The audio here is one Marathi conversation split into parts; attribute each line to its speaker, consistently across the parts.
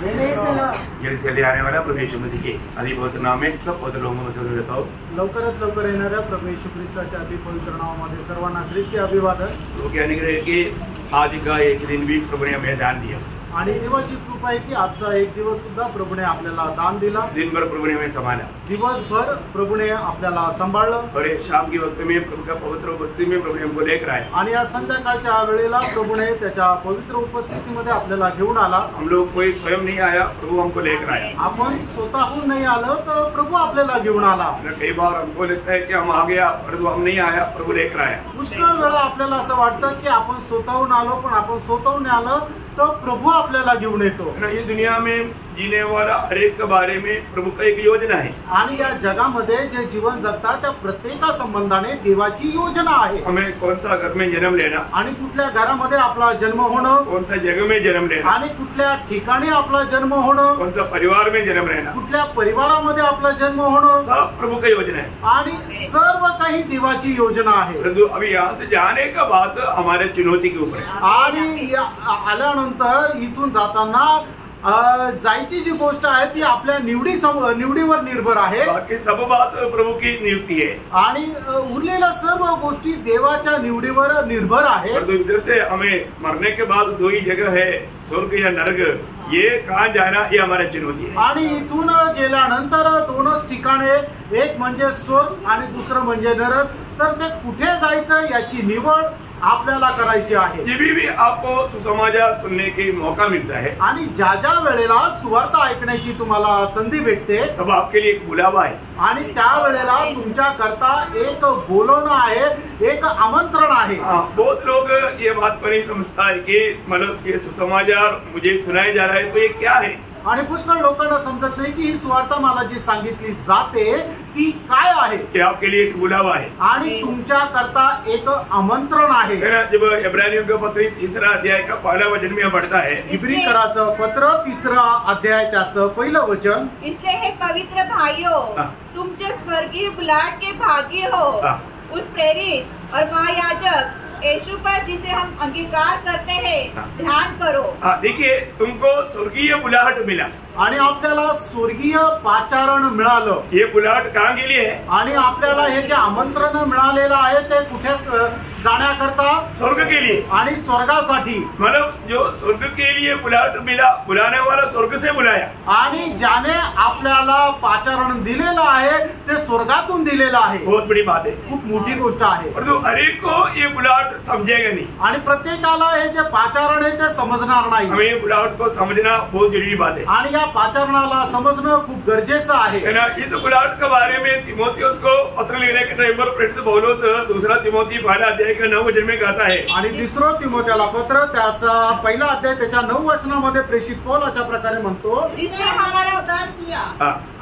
Speaker 1: जल्दी आने वाला प्रभु यीशु मसीह के अति पवित्र नाम में सब पवित्र लोगों को सलाम देता हूं।
Speaker 2: लवकरात लवकर येणाऱ्या प्रभू येशू ख्रिस्ताच्या अति पवित्र नावामध्ये सर्वांना ख्रिस्ती अभिवादन।
Speaker 1: प्रभु के अनुग्रह के आज का एक दिन भी प्रभु ने हमें दान दिया
Speaker 2: आणि देवाची कृपा आहे की आजचा एक दिवस सुद्धा प्रभूने आपल्याला दान दिला।
Speaker 1: दिन भर प्रभु ने हमें संभाला,
Speaker 2: दिवसभर प्रभूने आपल्याला सांभाळलं
Speaker 1: और शाम की वक्त में प्रभु का पवित्र उपस्थिति में प्रभु ने हमको लेकर आए।
Speaker 2: आणि या संध्याकाळच्या वेळेला प्रभूने त्याच्या पवित्र उपस्थितीमध्ये आपल्याला घेऊन आला।
Speaker 1: हम लोग कोई स्वयं नहीं आया, प्रभु हमको लेकर आया।
Speaker 2: आपण स्वतःहून नाही आलो तर प्रभू आपल्याला घेऊन आला।
Speaker 1: कई बार हमको लगता है कि हम आ गया, परंतु हम नहीं आया, प्रभु लेकर आया।
Speaker 2: पुष्कळ वेळा आपल्याला असं वाटतं की आपण स्वतःहून आलो, पण आपण स्वतःहून आलो तो प्रभु आपल्याला घेऊन येतो।
Speaker 1: इस दुनिया में जीने वाला हर एक के बारे में प्रभु का एक योजना है।
Speaker 2: आणि या जगामध्ये जे जीवन जगतात त्या प्रत्येका संबंधाने देवाची योजना आहे।
Speaker 1: हमें कौन सा घर में जन्म लेना,
Speaker 2: आणि कुठल्या घरामध्ये आपला जन्म होणं,
Speaker 1: कौन सा जगह में जन्म लेना,
Speaker 2: आणि कुठल्या ठिकाणी आपला जन्म होणं,
Speaker 1: कौन सा परिवार में जन्म लेना,
Speaker 2: कुठल्या परिवारामध्ये आपला जन्म होणं,
Speaker 1: सब प्रभु की योजना है।
Speaker 2: आणि सर्व काही देवाची योजना आहे।
Speaker 1: परंतु अभी यहाँ से जाने का बात हमारे चुनौती के ऊपर है।
Speaker 2: आणि आल्यानंतर इथून जाताना जायची जी गोष्ट आहे ती आपल्या निवडीवर निर्भर आहे।
Speaker 1: बाकी सब बात प्रभु की नियुक्ती है
Speaker 2: आणि उरलेल्या सर्व गोष्टी देवाच्या निवडीवर निर्भर आहे।
Speaker 1: परंतु इधर से हमें मरने के बाद दो ही जगह है, स्वर्ग या नरक। ये कहाँ जाना, ये हमारी चुनौती है।
Speaker 2: आणि इथून गेल्यानंतर दोनच ठिकाणे, एक म्हणजे स्वर्ग आणि दुसरं म्हणजे नरक। तर ते कुठे जायचं याची निवड आपल्याला करायची आहे।
Speaker 1: जब भी आपको सुसमाचार सुनने की मौका मिलता है,
Speaker 2: आणि ज्या ज्या वेळेला सुवार्त ऐकण्याची तुम्हाला संधी भेटते,
Speaker 1: तब आपके लिए एक बुलावा है।
Speaker 2: आणि त्या वेळेला तुमच्या करता एक बोलवणं आहे, एक आमंत्रण आहे।
Speaker 1: बहुत लोग ये बात पर नहीं समझता है कि मतलब ये सुसमाचार मुझे सुनाया जा रहा है तो ये क्या है।
Speaker 2: आणि पुष्कळ लोकांना समजत नाही की ही सुवार्ता मला जी सांगितली जाते ती काय आहे।
Speaker 1: ये आपके लिए एक बुलावा है
Speaker 2: आणि तुमच्या करता एक आमंत्रण आहे।
Speaker 1: जब इब्रानियों का पत्र 3 अध्याय का पहला वचन में पढ़ता है,
Speaker 2: इब्रीकराचं पत्र 3 अध्याय त्याचं पहिलं वचन,
Speaker 3: इसलिए हे पवित्र भाइयों, तुमचे स्वर्गीय बुलाहट के भागी हो। उस प्रेरित और महायाजक यीशु पर जिसे हम अंगीकार करते हैं ध्यान करो।
Speaker 1: देखिए, तुमको स्वर्गीय बुलाहट मिला
Speaker 2: आणि आपल्याला स्वर्गीय पाचारण मिळालं।
Speaker 1: ये बुलाहट कहाँ के लिए है?
Speaker 2: आणि आपल्याला हे जे आमंत्रण मिळालेलं आहे ते कुठे जाण्याकरता?
Speaker 1: स्वर्ग के लिए
Speaker 2: आणि स्वर्गासाठी।
Speaker 1: मतलब जो स्वर्ग के लिए बुलाहट मिला, बुलाने वाला स्वर्ग से बुलाया।
Speaker 2: आणि ज्याने आपल्याला पाचारण दिलेलं आहे ते स्वर्गातून दिलेलं आहे।
Speaker 1: बहुत बड़ी बात है,
Speaker 2: खूप मोठी गोष्ट आहे।
Speaker 1: परंतु हर एक को ये बुलाहट समझेगा नहीं।
Speaker 2: आणि प्रत्येकाला हे जे पाचारण आहे ते समजणार नाही।
Speaker 1: हमें बुलाहट को समझना बहुत जरूरी बात है।
Speaker 2: आणि या पाचारणाला समजणं खूप गरजेचं आहे।
Speaker 1: इस बुलाहट के बारे में तिमोथियुस को पत्र लिखने के टाइम पर प्रेरित पौलुस 2 तिमोथी 1 अध्याय के 9 वचन में कहता है।
Speaker 2: आणि 2 तिमोथेला पत्र त्याचा 1 अध्याय त्याच्या 9 वचनामध्ये प्रेषित पौल अशा प्रकारे म्हणतो,
Speaker 3: जिसने हमारा उद्धार किया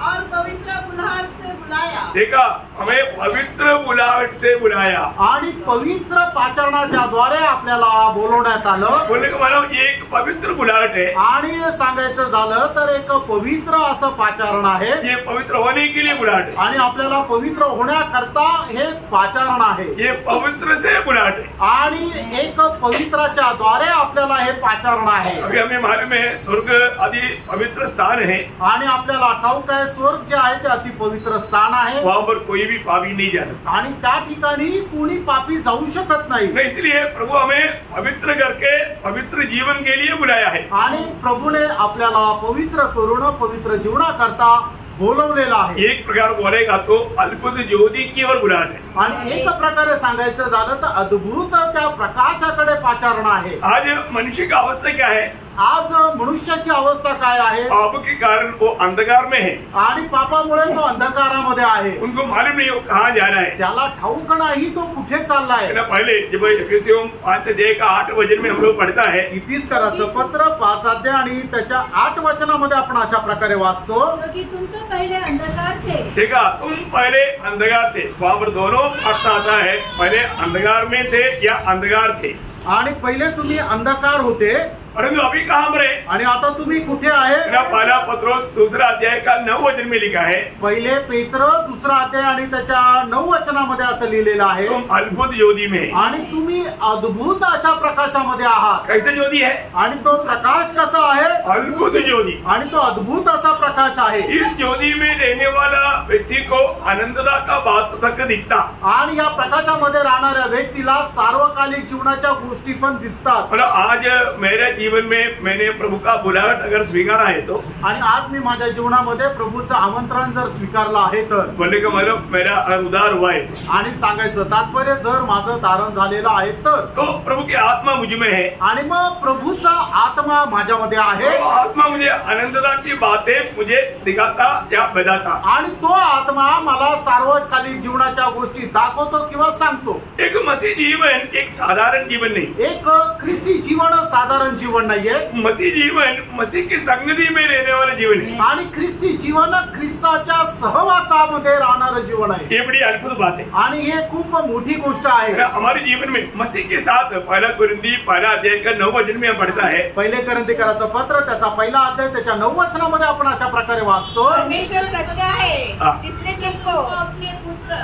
Speaker 3: और पवित्र बुलाहट से बुलाया।
Speaker 1: देखा, हमें पवित्र बुलाहट से बुलाया।
Speaker 2: आणि पवित्र पाचारणाच्या द्वारे आपल्याला बोलवण्यात आलं।
Speaker 1: बोलने का मतलब ये एक पवित्र बुलाहट है।
Speaker 2: आणि सांगायचं झालं तर एक पवित्र असं पाचारण आहे।
Speaker 1: ये पवित्र होने के लिए बुलाहट है।
Speaker 2: आणि आपल्याला पवित्र होण्याकरता हे पाचारण आहे।
Speaker 1: ये पवित्र से बुलाहट है।
Speaker 2: आणि एक पवित्राच्या द्वारे आपल्याला हे पाचारण आहे।
Speaker 1: अभी हमें मालूम है स्वर्ग अति पवित्र स्थान है।
Speaker 2: आणि आपल्याला ठाऊक आहे स्वर्ग जे आहे ते अति पवित्र स्थान आहे।
Speaker 1: वहाँ पर कोई भी पापी नहीं जा सकता।
Speaker 2: आणि त्या ठिकाणी कोणी पापी जाऊ शकत नाही।
Speaker 1: इसलिए प्रभु हमें पवित्र करके पवित्र जीवन के लिए बुलाया है।
Speaker 2: आणि प्रभूने आपल्याला पवित्र करून पवित्र जीवनाकरता बोलवलेला आहे।
Speaker 1: एक प्रकार बोलेगा तो अद्भुत ज्योति की ओर बुलाहट है।
Speaker 2: आणि एक प्रकारे सांगायचं झालं तर अद्भुत त्या प्रकाशाकडे पाचारण आहे।
Speaker 1: आज मनुष्य की अवस्था क्या है?
Speaker 2: आज मनुष्याची अवस्था काय आहे?
Speaker 1: पाप के कारण वो अंधकार में है।
Speaker 2: आणि पापामुळे तो अंधकारामध्ये आहे।
Speaker 1: उनको मालूम नहीं वो कहाँ जा रहा है।
Speaker 2: त्याला ठाऊक नाही तो कुठे चाललाय।
Speaker 1: पहले जब एफिसियों 5 अध्याय का 8 वचन में हम लोग पढ़ता है,
Speaker 2: इफिसकराचं पत्र 5 अध्याय आणि त्याच्या 8 वचनामध्ये आपण अशा प्रकारे वाचतो,
Speaker 4: क्योंकि तुम तो पहले अंधकार थे।
Speaker 1: देखा, तुम पहले अंधकार थे। वहाँ पर दोनों अर्थ आता है, पहले अंधकार में थे या अंधकार थे।
Speaker 2: आणि पहिले तुम्ही अंधकार होते
Speaker 1: परंतु अभी कहाँ पर है?
Speaker 2: आणि आता तुम्ही कुठे आहे?
Speaker 1: पहला पत्रोस दूसरा अध्याय का 9 वचन में लिखा है,
Speaker 2: पहिले पेत्र दुसरा अध्याय आणि त्याच्या 9 वचनामध्ये असं लिहिलेलं आहे,
Speaker 1: तुम अद्भुत ज्योति में।
Speaker 2: आणि तुम्ही अद्भुत अशा प्रकाशामध्ये आहात।
Speaker 1: कैसे ज्योति है?
Speaker 2: आणि तो प्रकाश कसा आहे?
Speaker 1: अद्भुत ज्योति।
Speaker 2: आणि तो अद्भुत असा प्रकाश आहे।
Speaker 1: इस ज्योति में रहने वाला व्यक्ति को अनंतता का बात तक दिखता,
Speaker 2: आणि या प्रकाशामध्ये राहणाऱ्या व्यक्तीला सार्वकालिक जीवनाच्या गोष्टी पण दिसतात।
Speaker 1: मतलब आज मेरे जीवन में मैंने प्रभु का बुलाहट अगर स्वीकारा है तो,
Speaker 2: आणि आज मी माझ्या जीवनामध्ये प्रभूचं आमंत्रण जर स्वीकारलं आहे तर,
Speaker 1: बोलने का मतलब मेरा अगर उदार हुआ है
Speaker 2: आणि सांगायचं तात्पर्य जर माझं तारण झालेलं आहे तर,
Speaker 1: तो प्रभु की आत्मा मुझ में है,
Speaker 2: आणि मग प्रभूचा आत्मा माझ्यामध्ये आहे,
Speaker 1: तो आत्मा मुझे अनंतता की बातें मुझे दिखाता या बताता,
Speaker 2: आणि तो आत्मा मला सार्वकालिक जीवनाच्या गोष्टी दाखवतो किंवा सांगतो।
Speaker 1: एक मसीह जीवन एक साधारण जीवन नहीं,
Speaker 2: एक ख्रिस्ती जीवन साधारण जीवन नाहीये,
Speaker 1: मसीह जीवन मसीह की संगति में रहने वाला जीवन है,
Speaker 2: आणि ख्रिस्ती जीवन ख्रिस्ताच्या सहवासामध्ये राहणारं जीवन आहे।
Speaker 1: ये बड़ी अद्भुत बात है।
Speaker 2: आणि हे खूप मोठी गोष्ट आहे।
Speaker 1: हमारे जीवन में मसीह के साथ पहला कुरिन्थी पहला अध्याय का 9 वचन में पढ़ता है,
Speaker 2: पहिले कोरिन्थीकराचं पत्र त्याचा पहिला अध्याय त्याच्या 9 वचनामध्ये आपण अशा प्रकारे वाचतो,
Speaker 3: परमेश्वर सच्चा है जिसने तुमको
Speaker 4: अपने पुत्र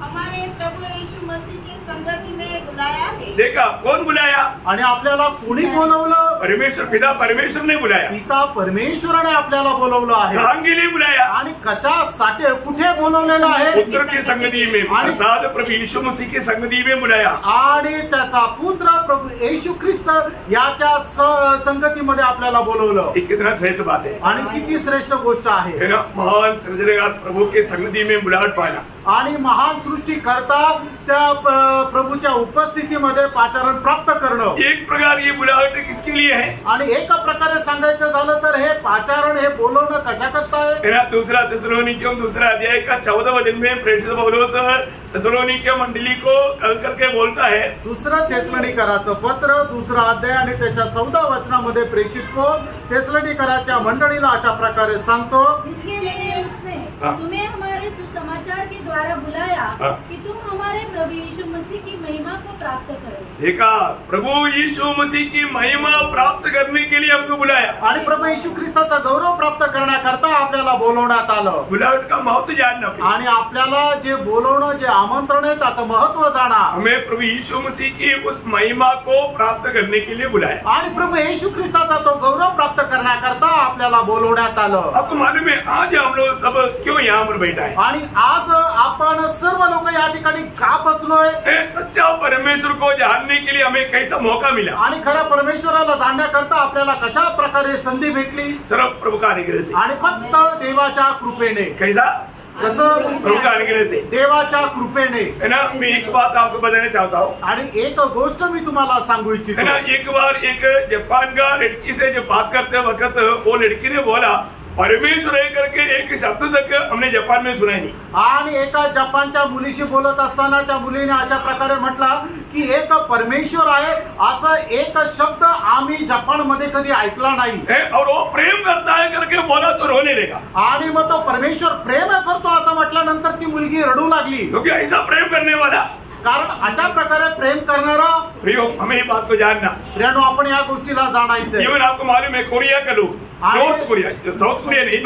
Speaker 4: हमारे प्रभु यीशु मसीह की संगति में बुलाया है।
Speaker 1: देखा कौन बुलाया?
Speaker 2: आणि आपल्याला कोणी बोलवलं?
Speaker 1: परमेश्वर पिता परमेश्वर ने बुलाया,
Speaker 2: पिता परमेश्वराने आपल्याला बोलवलं आहे।
Speaker 1: के लिए बुलाया,
Speaker 2: आणि कशासाठी कुठे बोलवलेलं आहे?
Speaker 1: पुत्र की संगति में, अर्थात प्रभु यीशु मसीह की संगति में बुलाया,
Speaker 2: आणि त्याचा पुत्र प्रभु येशू ख्रिस्त याच्या संगतीमध्ये आपल्याला बोलवलं।
Speaker 1: ये कितना श्रेष्ठ बात है,
Speaker 2: आणि किती श्रेष्ठ गोष्ट आहे
Speaker 1: है ना। महान सृजनकार प्रभु के संगति में बुलाहट पाना,
Speaker 2: आणि महान सृष्टीकर्ता त्या प्रभूच्या उपस्थितीमध्ये पाचारण प्राप्त करणं।
Speaker 1: एक प्रकार ये बुलाहट किसके लिए है?
Speaker 2: आणि एका प्रकारे सांगायचं झालं तर हे पाचारण हे बोलवणं कशा करता आहे?
Speaker 1: दूसरा थिस्सलुनीकियों दूसरा अध्याय का 14 वचन में प्रेरित पौलुस थिस्सलुनीकियों मंडली को कल करके बोलता है,
Speaker 2: दुसरं थिस्सलुनीकराचं पत्र दुसरा अध्याय आणि त्याच्या 14 वचनामध्ये प्रेषित पौल थिस्सलुनीकराच्या मंडळीला अशा प्रकारे सांगतो,
Speaker 4: इसलिए उसने तुम्हें हमारे सुसमाचार के द्वारा बुलाया कि तुम हमारे प्रभु यीशु मसीह की महिमा को प्राप्त करो।
Speaker 1: देखा, प्रभु यीशु मसीह की महिमा प्राप्त करने के लिए हमको बुलाया,
Speaker 2: आणि प्रभू येशू ख्रिस्ताचा गौरव प्राप्त करण्याकरता आपल्याला बोलवण्यात आलं।
Speaker 1: बुलाहट का महत्व जानना,
Speaker 2: आणि आपल्याला जे बोलवणं जे आमंत्रण आहे त्याचं महत्व जाणा,
Speaker 1: हमें प्रभु यीशु मसीह की उस महिमा को प्राप्त करने के लिए बुलाया,
Speaker 2: आणि प्रभू येशू ख्रिस्ताचा तो गौरव प्राप्त करण्याकरता आपल्याला बोलवण्यात आलं।
Speaker 1: आपको मालूम है आज हम लोग सब क्यों यहाँ पर बैठा है?
Speaker 2: आणि आज आपण सर्व लोक या ठिकाणी का बसलोय?
Speaker 1: सच्चा परमेश्वर को जानने के लिए हमें कैसा मौका मिला,
Speaker 2: आणि खऱ्या परमेश्वराला जाणण्याकरता आपल्याला कशा प्रकारे संधी भेटली?
Speaker 1: सर्व प्रभु का अनुग्रह से,
Speaker 2: आणि फक्त देवाच्या कृपेने।
Speaker 1: कैसा?
Speaker 2: कसं?
Speaker 1: प्रभु का अनुग्रह से,
Speaker 2: देवाच्या कृपेने,
Speaker 1: है ना। मैं एक बात आपको बताना चाहता हूँ,
Speaker 2: आणि एक गोष्ट मी तुम्हाला सांगू इच्छितो,
Speaker 1: है ना। एक बार एक जापान का लड़की से जब बात करते वक्त वो लड़की ने बोला परमेश्वर है करके एक शब्द तक हमने जापान में सुना नहीं।
Speaker 2: आणि एका जपानच्या मुलीशी बोलत असताना त्या मुलीने अशा प्रकारे म्हटला की एक परमेश्वर आहे असा एक शब्द आम्ही जपान मध्ये कधी ऐकला नाही।
Speaker 1: और वो प्रेम करता है करके बोला तो रोने लगा,
Speaker 2: आणि मग तो परमेश्वर प्रेम करतो असं म्हटल्यानंतर ती मुलगी रडू लागली,
Speaker 1: क्योंकि ऐसा प्रेम करने वाला,
Speaker 2: कारण अशा प्रकारे प्रेम करणारा,
Speaker 1: हमें ये बात को जानना,
Speaker 2: प्रियानो आपण या गोष्टीला जाणायचं।
Speaker 1: इवन आपको मालूम है कोरिया के लोग, नॉर्थ कोरिया, साउथ कोरिया नहीं,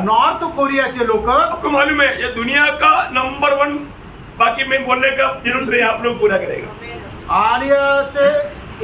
Speaker 1: नॉर्थ कोरियाचे लोक, आपको मालूम है ये दुनिया का नंबर 1, बाकी मैं बोलने का जरूरत नहीं, आप लोग पूरा करेगा।
Speaker 2: आणि ते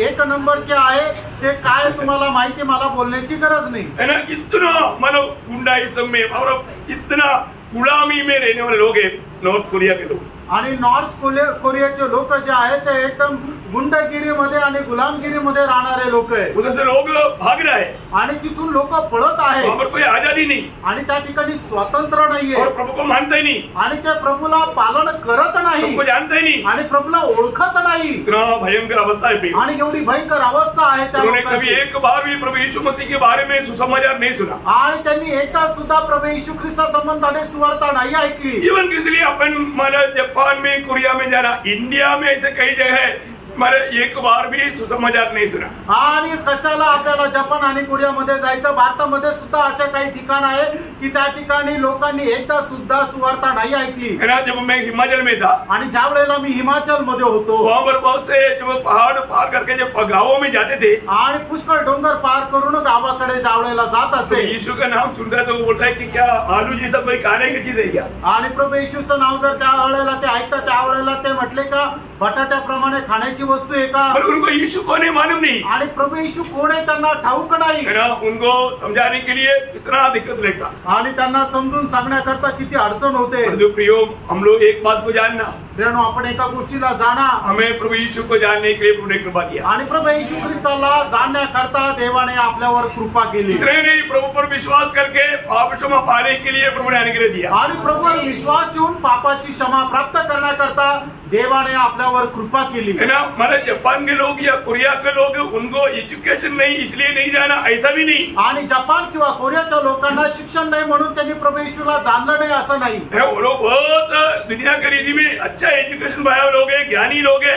Speaker 2: 1 नंबरचे आहे ते काय तुम्हाला माहिती, मला बोलण्याची गरज नाही,
Speaker 1: है ना। इतना मानो गुंडाइज्म में और इतना गुलामी में रहने वाले लोग हैं नॉर्थ कोरिया के लोग,
Speaker 2: आणि नॉर्थ कोरियाचे लोक जे आहेत ते एकदम गुंडगिरीमध्ये आणि गुलामगिरीमध्ये राहणारे लोक आहेत।
Speaker 1: उधर से लोग भाग रहे हैं,
Speaker 2: आणि तिथून लोक पळत आहेत,
Speaker 1: वहाँ पर कोई आजादी नहीं,
Speaker 2: आणि त्या ठिकाणी स्वातंत्र्य नाहीये,
Speaker 1: और प्रभु को मानता ही नहीं,
Speaker 2: आणि ते प्रभूला पालन करत नाही,
Speaker 1: प्रभु को जानता ही नहीं,
Speaker 2: आणि प्रभूला ओळखत नाही।
Speaker 1: इतना भयंकर अवस्था है,
Speaker 2: आणि एवढी भयंकर अवस्था आहे त्या
Speaker 1: उन्होंने कभी
Speaker 2: लोकांची।
Speaker 1: एक बार भी प्रभु यीशु मसीह के बारे में सुसमाचार नहीं सुना,
Speaker 2: आणि त्यांनी एकदा सुद्धा प्रभू येशू ख्रिस्ता संबंधाने सुवार्ता नाही ऐकली।
Speaker 1: इवन इसलिए अपन हमारा जापान में कोरिया में जाना, इंडिया में ऐसे कई जगह मैंने एक बार भी सुसमाचार नहीं सुना।
Speaker 2: आणि कशाला आपल्याला जपान आणि कोरियामध्ये जायचं? भारतामध्ये सुद्धा अशा काही ठिकाण आहे की त्या ठिकाणी लोकांनी एकदा सुद्धा सुवार्ता नाही ऐकली।
Speaker 1: जब मैं हिमाचल में था
Speaker 2: आणि ज्या वेळेला मी हिमाचल मध्ये होतो,
Speaker 1: वहाँ पर बहुत से जब पहाड़ पार करके जब गाँवों में जाते थे
Speaker 2: आणि पुष्कळ डोंगर पार करून गावाकडे ज्या वेळेला जात असे,
Speaker 1: यीशु का नाम सुनता है तो वो बोलता है कि क्या आलू जैसा कोई खाने की चीज है क्या?
Speaker 2: आणि प्रभू येशूचं नाव जर त्या वेळेला ते ऐकतात, त्या वेळेला ते म्हटले का बटाट्याप्रमाणे खाण्याची वस्तू आहे का?
Speaker 1: पर उनको यीशु को नहीं मालूम नहीं,
Speaker 2: आणि प्रभू येशू कोण आहे त्यांना ठाऊक नाही।
Speaker 1: उनको समझाने के लिए कितना दिक्कत लगता,
Speaker 2: आणि त्यांना समजून सांगण्याकरता किती अडचण होते।
Speaker 1: जो प्रियो, हम लोग एक बात को जानना,
Speaker 2: प्रियानो, आपण एका गोष्टीला जाणा,
Speaker 1: हमें प्रभु यीशु को जानने के लिए प्रभु ने कृपा दिया।
Speaker 2: आणि प्रभू येशू ख्रिस्ताला जाणण्याकरता देवाने आपल्यावर कृपा केली।
Speaker 1: इतने नहीं, प्रभु पर विश्वास करके पाप क्षमा पाने के लिए प्रभु ने अनुग्रह दिया।
Speaker 2: आणि प्रभूवर विश्वास ठेवून पापाची क्षमा प्राप्त करण्याकरता देवाने आपल्यावर कृपा केली।
Speaker 1: है ना, हमारे जापान के लोग या कोरिया के लोग, उनको एजुकेशन नहीं इसलिए नहीं जाना, ऐसा भी नहीं।
Speaker 2: आणि जपान किंवा कोरियाच्या लोकांना शिक्षण नाही म्हणून त्यांनी प्रभू येशूला जाणलं नाही असं नाही।
Speaker 1: वो लोग बहुत दुनिया की रीति में अच्छा एजुकेशन पाया लोग है, ज्ञानी लोग है,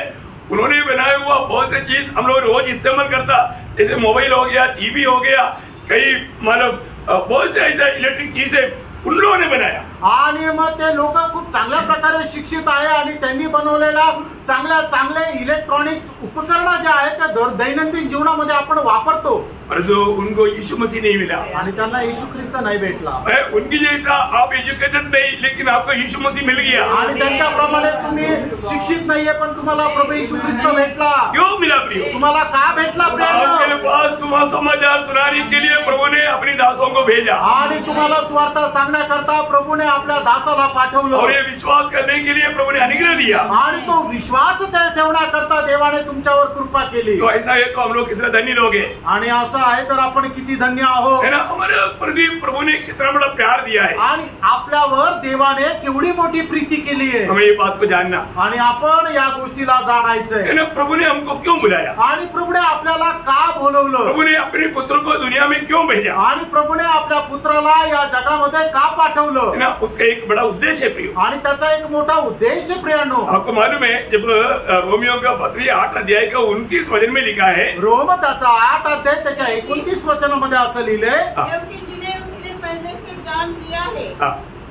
Speaker 1: उन्होंने बनाया हुआ बहुत से चीज हम लोग रोज इस्तेमाल करता, जैसे मोबाइल हो गया, टीवी हो गया, कई मतलब बहुत से ऐसा इलेक्ट्रिक चीजें उन लोगों ने बनाया।
Speaker 2: आणि मग ते लोक खूप चांगल्या प्रकारे शिक्षित आहे आणि त्यांनी बनवलेला चांगले इलेक्ट्रॉनिक्स उपकरण जे आहेत ते दैनंदिन जीवनामध्ये आपण वापरतो,
Speaker 1: पर जो उनको यीशु मसीह नहीं मिला
Speaker 2: आणि त्यांना येशू ख्रिस्त नाही भेटला।
Speaker 1: उनकी जैसा आप एजुकेटेड नहीं, लेकिन आपको यीशु मसीह मिल गया।
Speaker 2: आणि त्यांच्याप्रमाणे तुम्ही शिक्षित नाहीये पण तुम्हाला प्रभू येशू ख्रिस्त भेटला।
Speaker 1: क्यों मिला प्रियो?
Speaker 2: तुम्हाला का भेटला
Speaker 1: आपके
Speaker 2: प्रिय?
Speaker 1: पास समाचार सुनाने के लिए प्रभु ने अपनी दासों को भेजा,
Speaker 2: आणि तुम्हाला सुवार्ता सांगण्याकरता प्रभूने आपल्या दासाला पाठवलं,
Speaker 1: और ये विश्वास करने के लिए प्रभु ने अनुग्रह दिया।
Speaker 2: आणि तो विश्वास ठेवण्याकरता देवाने तुमच्यावर कृपा केली।
Speaker 1: तो ऐसा है तो हम लोग कितने धनी लोग हैं।
Speaker 2: आणि असं आहे तर आपण किती धन्य आहोत,
Speaker 1: है ना, हमारे प्रति प्रभु ने कितना बड़ा प्यार दिया है।
Speaker 2: आणि आपल्यावर देवाने केवढी मोठी प्रीती केली आहे,
Speaker 1: हमें ये बात को जानना,
Speaker 2: आणि आपण या गोष्टीला जाणायचंय।
Speaker 1: है ना, प्रभु ने हमको क्यों बुलाया,
Speaker 2: आणि प्रभूने आपल्याला का बोलवलं,
Speaker 1: प्रभु ने अपने पुत्र को दुनिया में क्यों भेजा,
Speaker 2: आणि प्रभूने आपल्या पुत्राला या जगामध्ये का पाठवलं,
Speaker 1: है ना, उसका एक बड़ा उद्देश्य है प्रियो।
Speaker 2: आणि त्याचा एक मोठा उद्देश आहे प्रियानो।
Speaker 1: आपको मालूम है, जब रोमियो का पत्री 8 अध्याय का 29 वचन में लिखा है,
Speaker 2: रोम त्याचा 8 अध्याय त्याच्या 29 वचनामध्ये असं लिहिलंय,
Speaker 5: क्योंकि जिन्हें उसने पहले से जान लिया है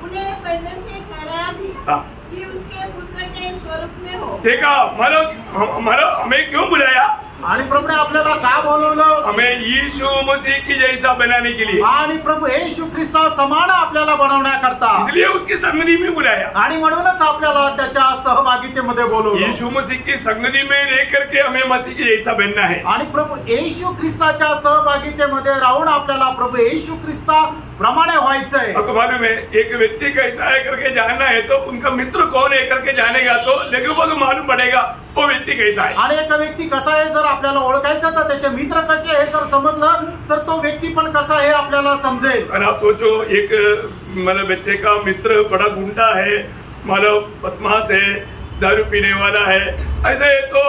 Speaker 5: उन्हें पहले से ठहराया भी कि उसके पुत्र के स्वरूप में हो।
Speaker 1: देखा, हमें क्यों बुलाया,
Speaker 2: आणि प्रभूने आपल्याला का बोलवलं,
Speaker 1: हमें यीशु मसीह की जैसा बनाने के लिए,
Speaker 2: आणि प्रभू येशू ख्रिस्ता समान आपल्याला बनवण्याकरता,
Speaker 1: इसलिए उसकी संगति में बुलाया।
Speaker 2: आणि म्हणूनच आपल्याला त्याच्या सहभागितेमध्ये बोलवलं।
Speaker 1: यीशु मसीह की संगति में रह करके हमें मसीह की जैसा बनना है।
Speaker 2: आणि प्रभू येशू ख्रिस्ताच्या सहभागितेमध्ये राहून आपल्याला प्रभू येशू ख्रिस्ता प्रमाणे व्हायचंय।
Speaker 1: आपको मालूम है, एक व्यक्ति कैसा है करके जानना है तो उनका मित्र कौन है करके जानेगा तो लगभग मालूम पड़ेगा वो व्यक्ति कैसा है।
Speaker 2: आणि एक व्यक्ती कसा आहे जर आपल्याला ओळखायचं तर त्याचे मित्र कसे आहे जर समजलं तर तो व्यक्ती पण कसा आहे आपल्याला समजेल।
Speaker 1: और आप सोचो, एक मतलब बच्चे का मित्र बड़ा गुंडा है, मतलब बदमाश है, दारू पीने वाला है, ऐसा है तो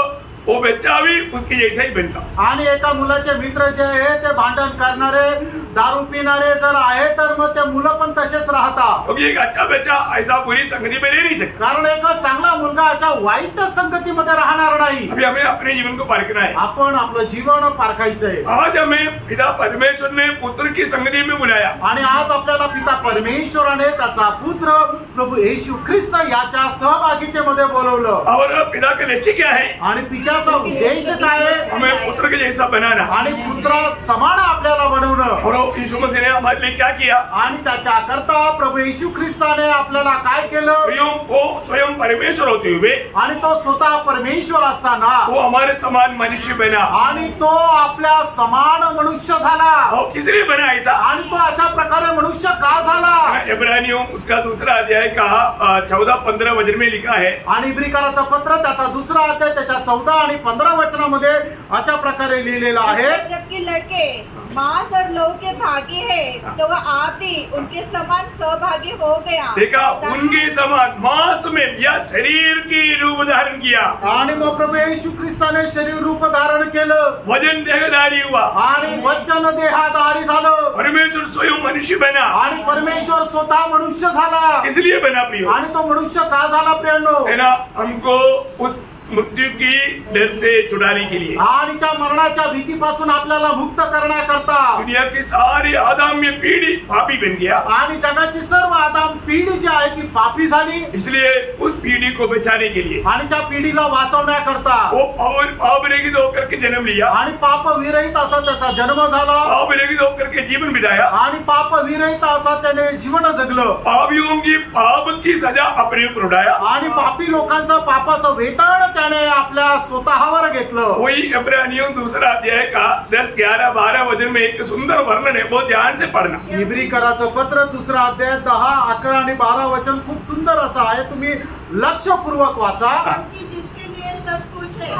Speaker 1: वो बच्चा भी उसकी जैसा ही बनता।
Speaker 2: आणि एका मुलाचे मित्र जे आहे ते भांडण करणारे, दारू पिणारे जर आहे तर मग ते मुलं पण तसेच राहतात।
Speaker 1: क्योंकि एक अच्छा बच्चा ऐसा बुरी संगति में रह नहीं सकता,
Speaker 2: कारण एक चांगला मुलगा अशा वाईट संगतीमध्ये राहणार नाही।
Speaker 1: अभी हमें अपने जीवन को पारखना है,
Speaker 2: आपण आपलं जीवन पारखायचंय।
Speaker 1: आज हमें पिता परमेश्वर ने पुत्र की संगति में बुलाया,
Speaker 2: आणि आज आपल्याला पिता परमेश्वराने त्याचा पुत्र प्रभू येशू ख्रिस्त याच्या सहभागितेमध्ये बोलवलं।
Speaker 1: और पिता का लक्ष्य क्या है,
Speaker 2: आणि पित्याचा उद्देश काय आहे,
Speaker 1: हमें पुत्र के जैसा बनाना,
Speaker 2: आणि पुत्र समान आपल्याला बनवणं।
Speaker 1: और यीशु मसीह ने हमारे लिए क्या किया,
Speaker 2: आणि त्याच्या करता प्रभू येशू ख्रिस्ताने आपल्याला काय केलं,
Speaker 1: वो स्वयं परमेश्वर होते हुए,
Speaker 2: आणि तो स्वतः परमेश्वर असताना
Speaker 1: वो हमारे समान मनुष्य बना।
Speaker 2: आणि तो आपल्या समान मनुष्य झाला।
Speaker 1: और किस लिए बना ऐसा,
Speaker 2: आणि तो अशा प्रकारे मनुष्य का झाला।
Speaker 1: इब्रानियों उसका 2 अध्याय का 14-15 वचन में लिखा है,
Speaker 2: आणि इब्रिकाराचं पत्र त्याचा 2 अध्याय त्याच्या 14 आणि 15 वचनामध्ये अशा प्रकारे लिहिलेलं आहे,
Speaker 3: जबकि लड़के मांस और लहू के भागी है तो वह आप भी उनके समान सहभागी हो गया।
Speaker 1: देखा, उनके समान मांस में या शरीर की रूप धारण किया,
Speaker 2: आणि मग प्रभू येशू ख्रिस्ताने शरीर रूप धारण केलं,
Speaker 1: वजन देहधारी हुआ,
Speaker 2: आणि वचन देहधारी झालं,
Speaker 1: परमेश्वर स्वयं मनुष्य बना।
Speaker 2: आणि परमेश्वर स्वतः मनुष्य झाला।
Speaker 1: इसलिए बना प्रियो,
Speaker 2: आणि तो मनुष्य का झाला प्रियांनो,
Speaker 1: है ना, हमको उस मृत्यु की डर से छुड़ाने के लिए,
Speaker 2: आणि त्या मरणाच्या भीतीपासून आपल्याला मुक्त करण्याकरता
Speaker 1: दुनिया की सारी आदम्य पीढ़ी पापी बन गया,
Speaker 2: आणि जगाची सर्व आदम पिढी जी आहे ती पापी झाली,
Speaker 1: इसलिए उस पीढ़ी को बचाने के लिए
Speaker 2: आणि त्या पिढीला वाचवण्याकरता
Speaker 1: वो पाप रहित होकर के जन्म लिया,
Speaker 2: आणि पाप विरहित असा त्याचा जन्म झाला,
Speaker 1: पाप रहित होकर के जीवन बिताया,
Speaker 2: आणि पाप विरहित असा त्याने जीवन जगलं,
Speaker 1: पापियों की पाप की सजा अपने ऊपर उठाया,
Speaker 2: आणि पापी लोकांचं पापाचं वेतन त्याने आपल्या स्वतःवर घेतलं.
Speaker 1: वही इब्रानियों दूसरा अध्याय का 10, 11, 12 वचन में एक सुंदर वर्णन है, बहुत ध्यान से पढ़ना.
Speaker 2: इब्रिकराचं पत्र 2 अध्याय 10, 11 आणि 12 वचन खूप सुंदर असं आहे, तुम्ही लक्षपूर्वक वाचा.
Speaker 5: क्योंकि जिसके लिए सब कुछ है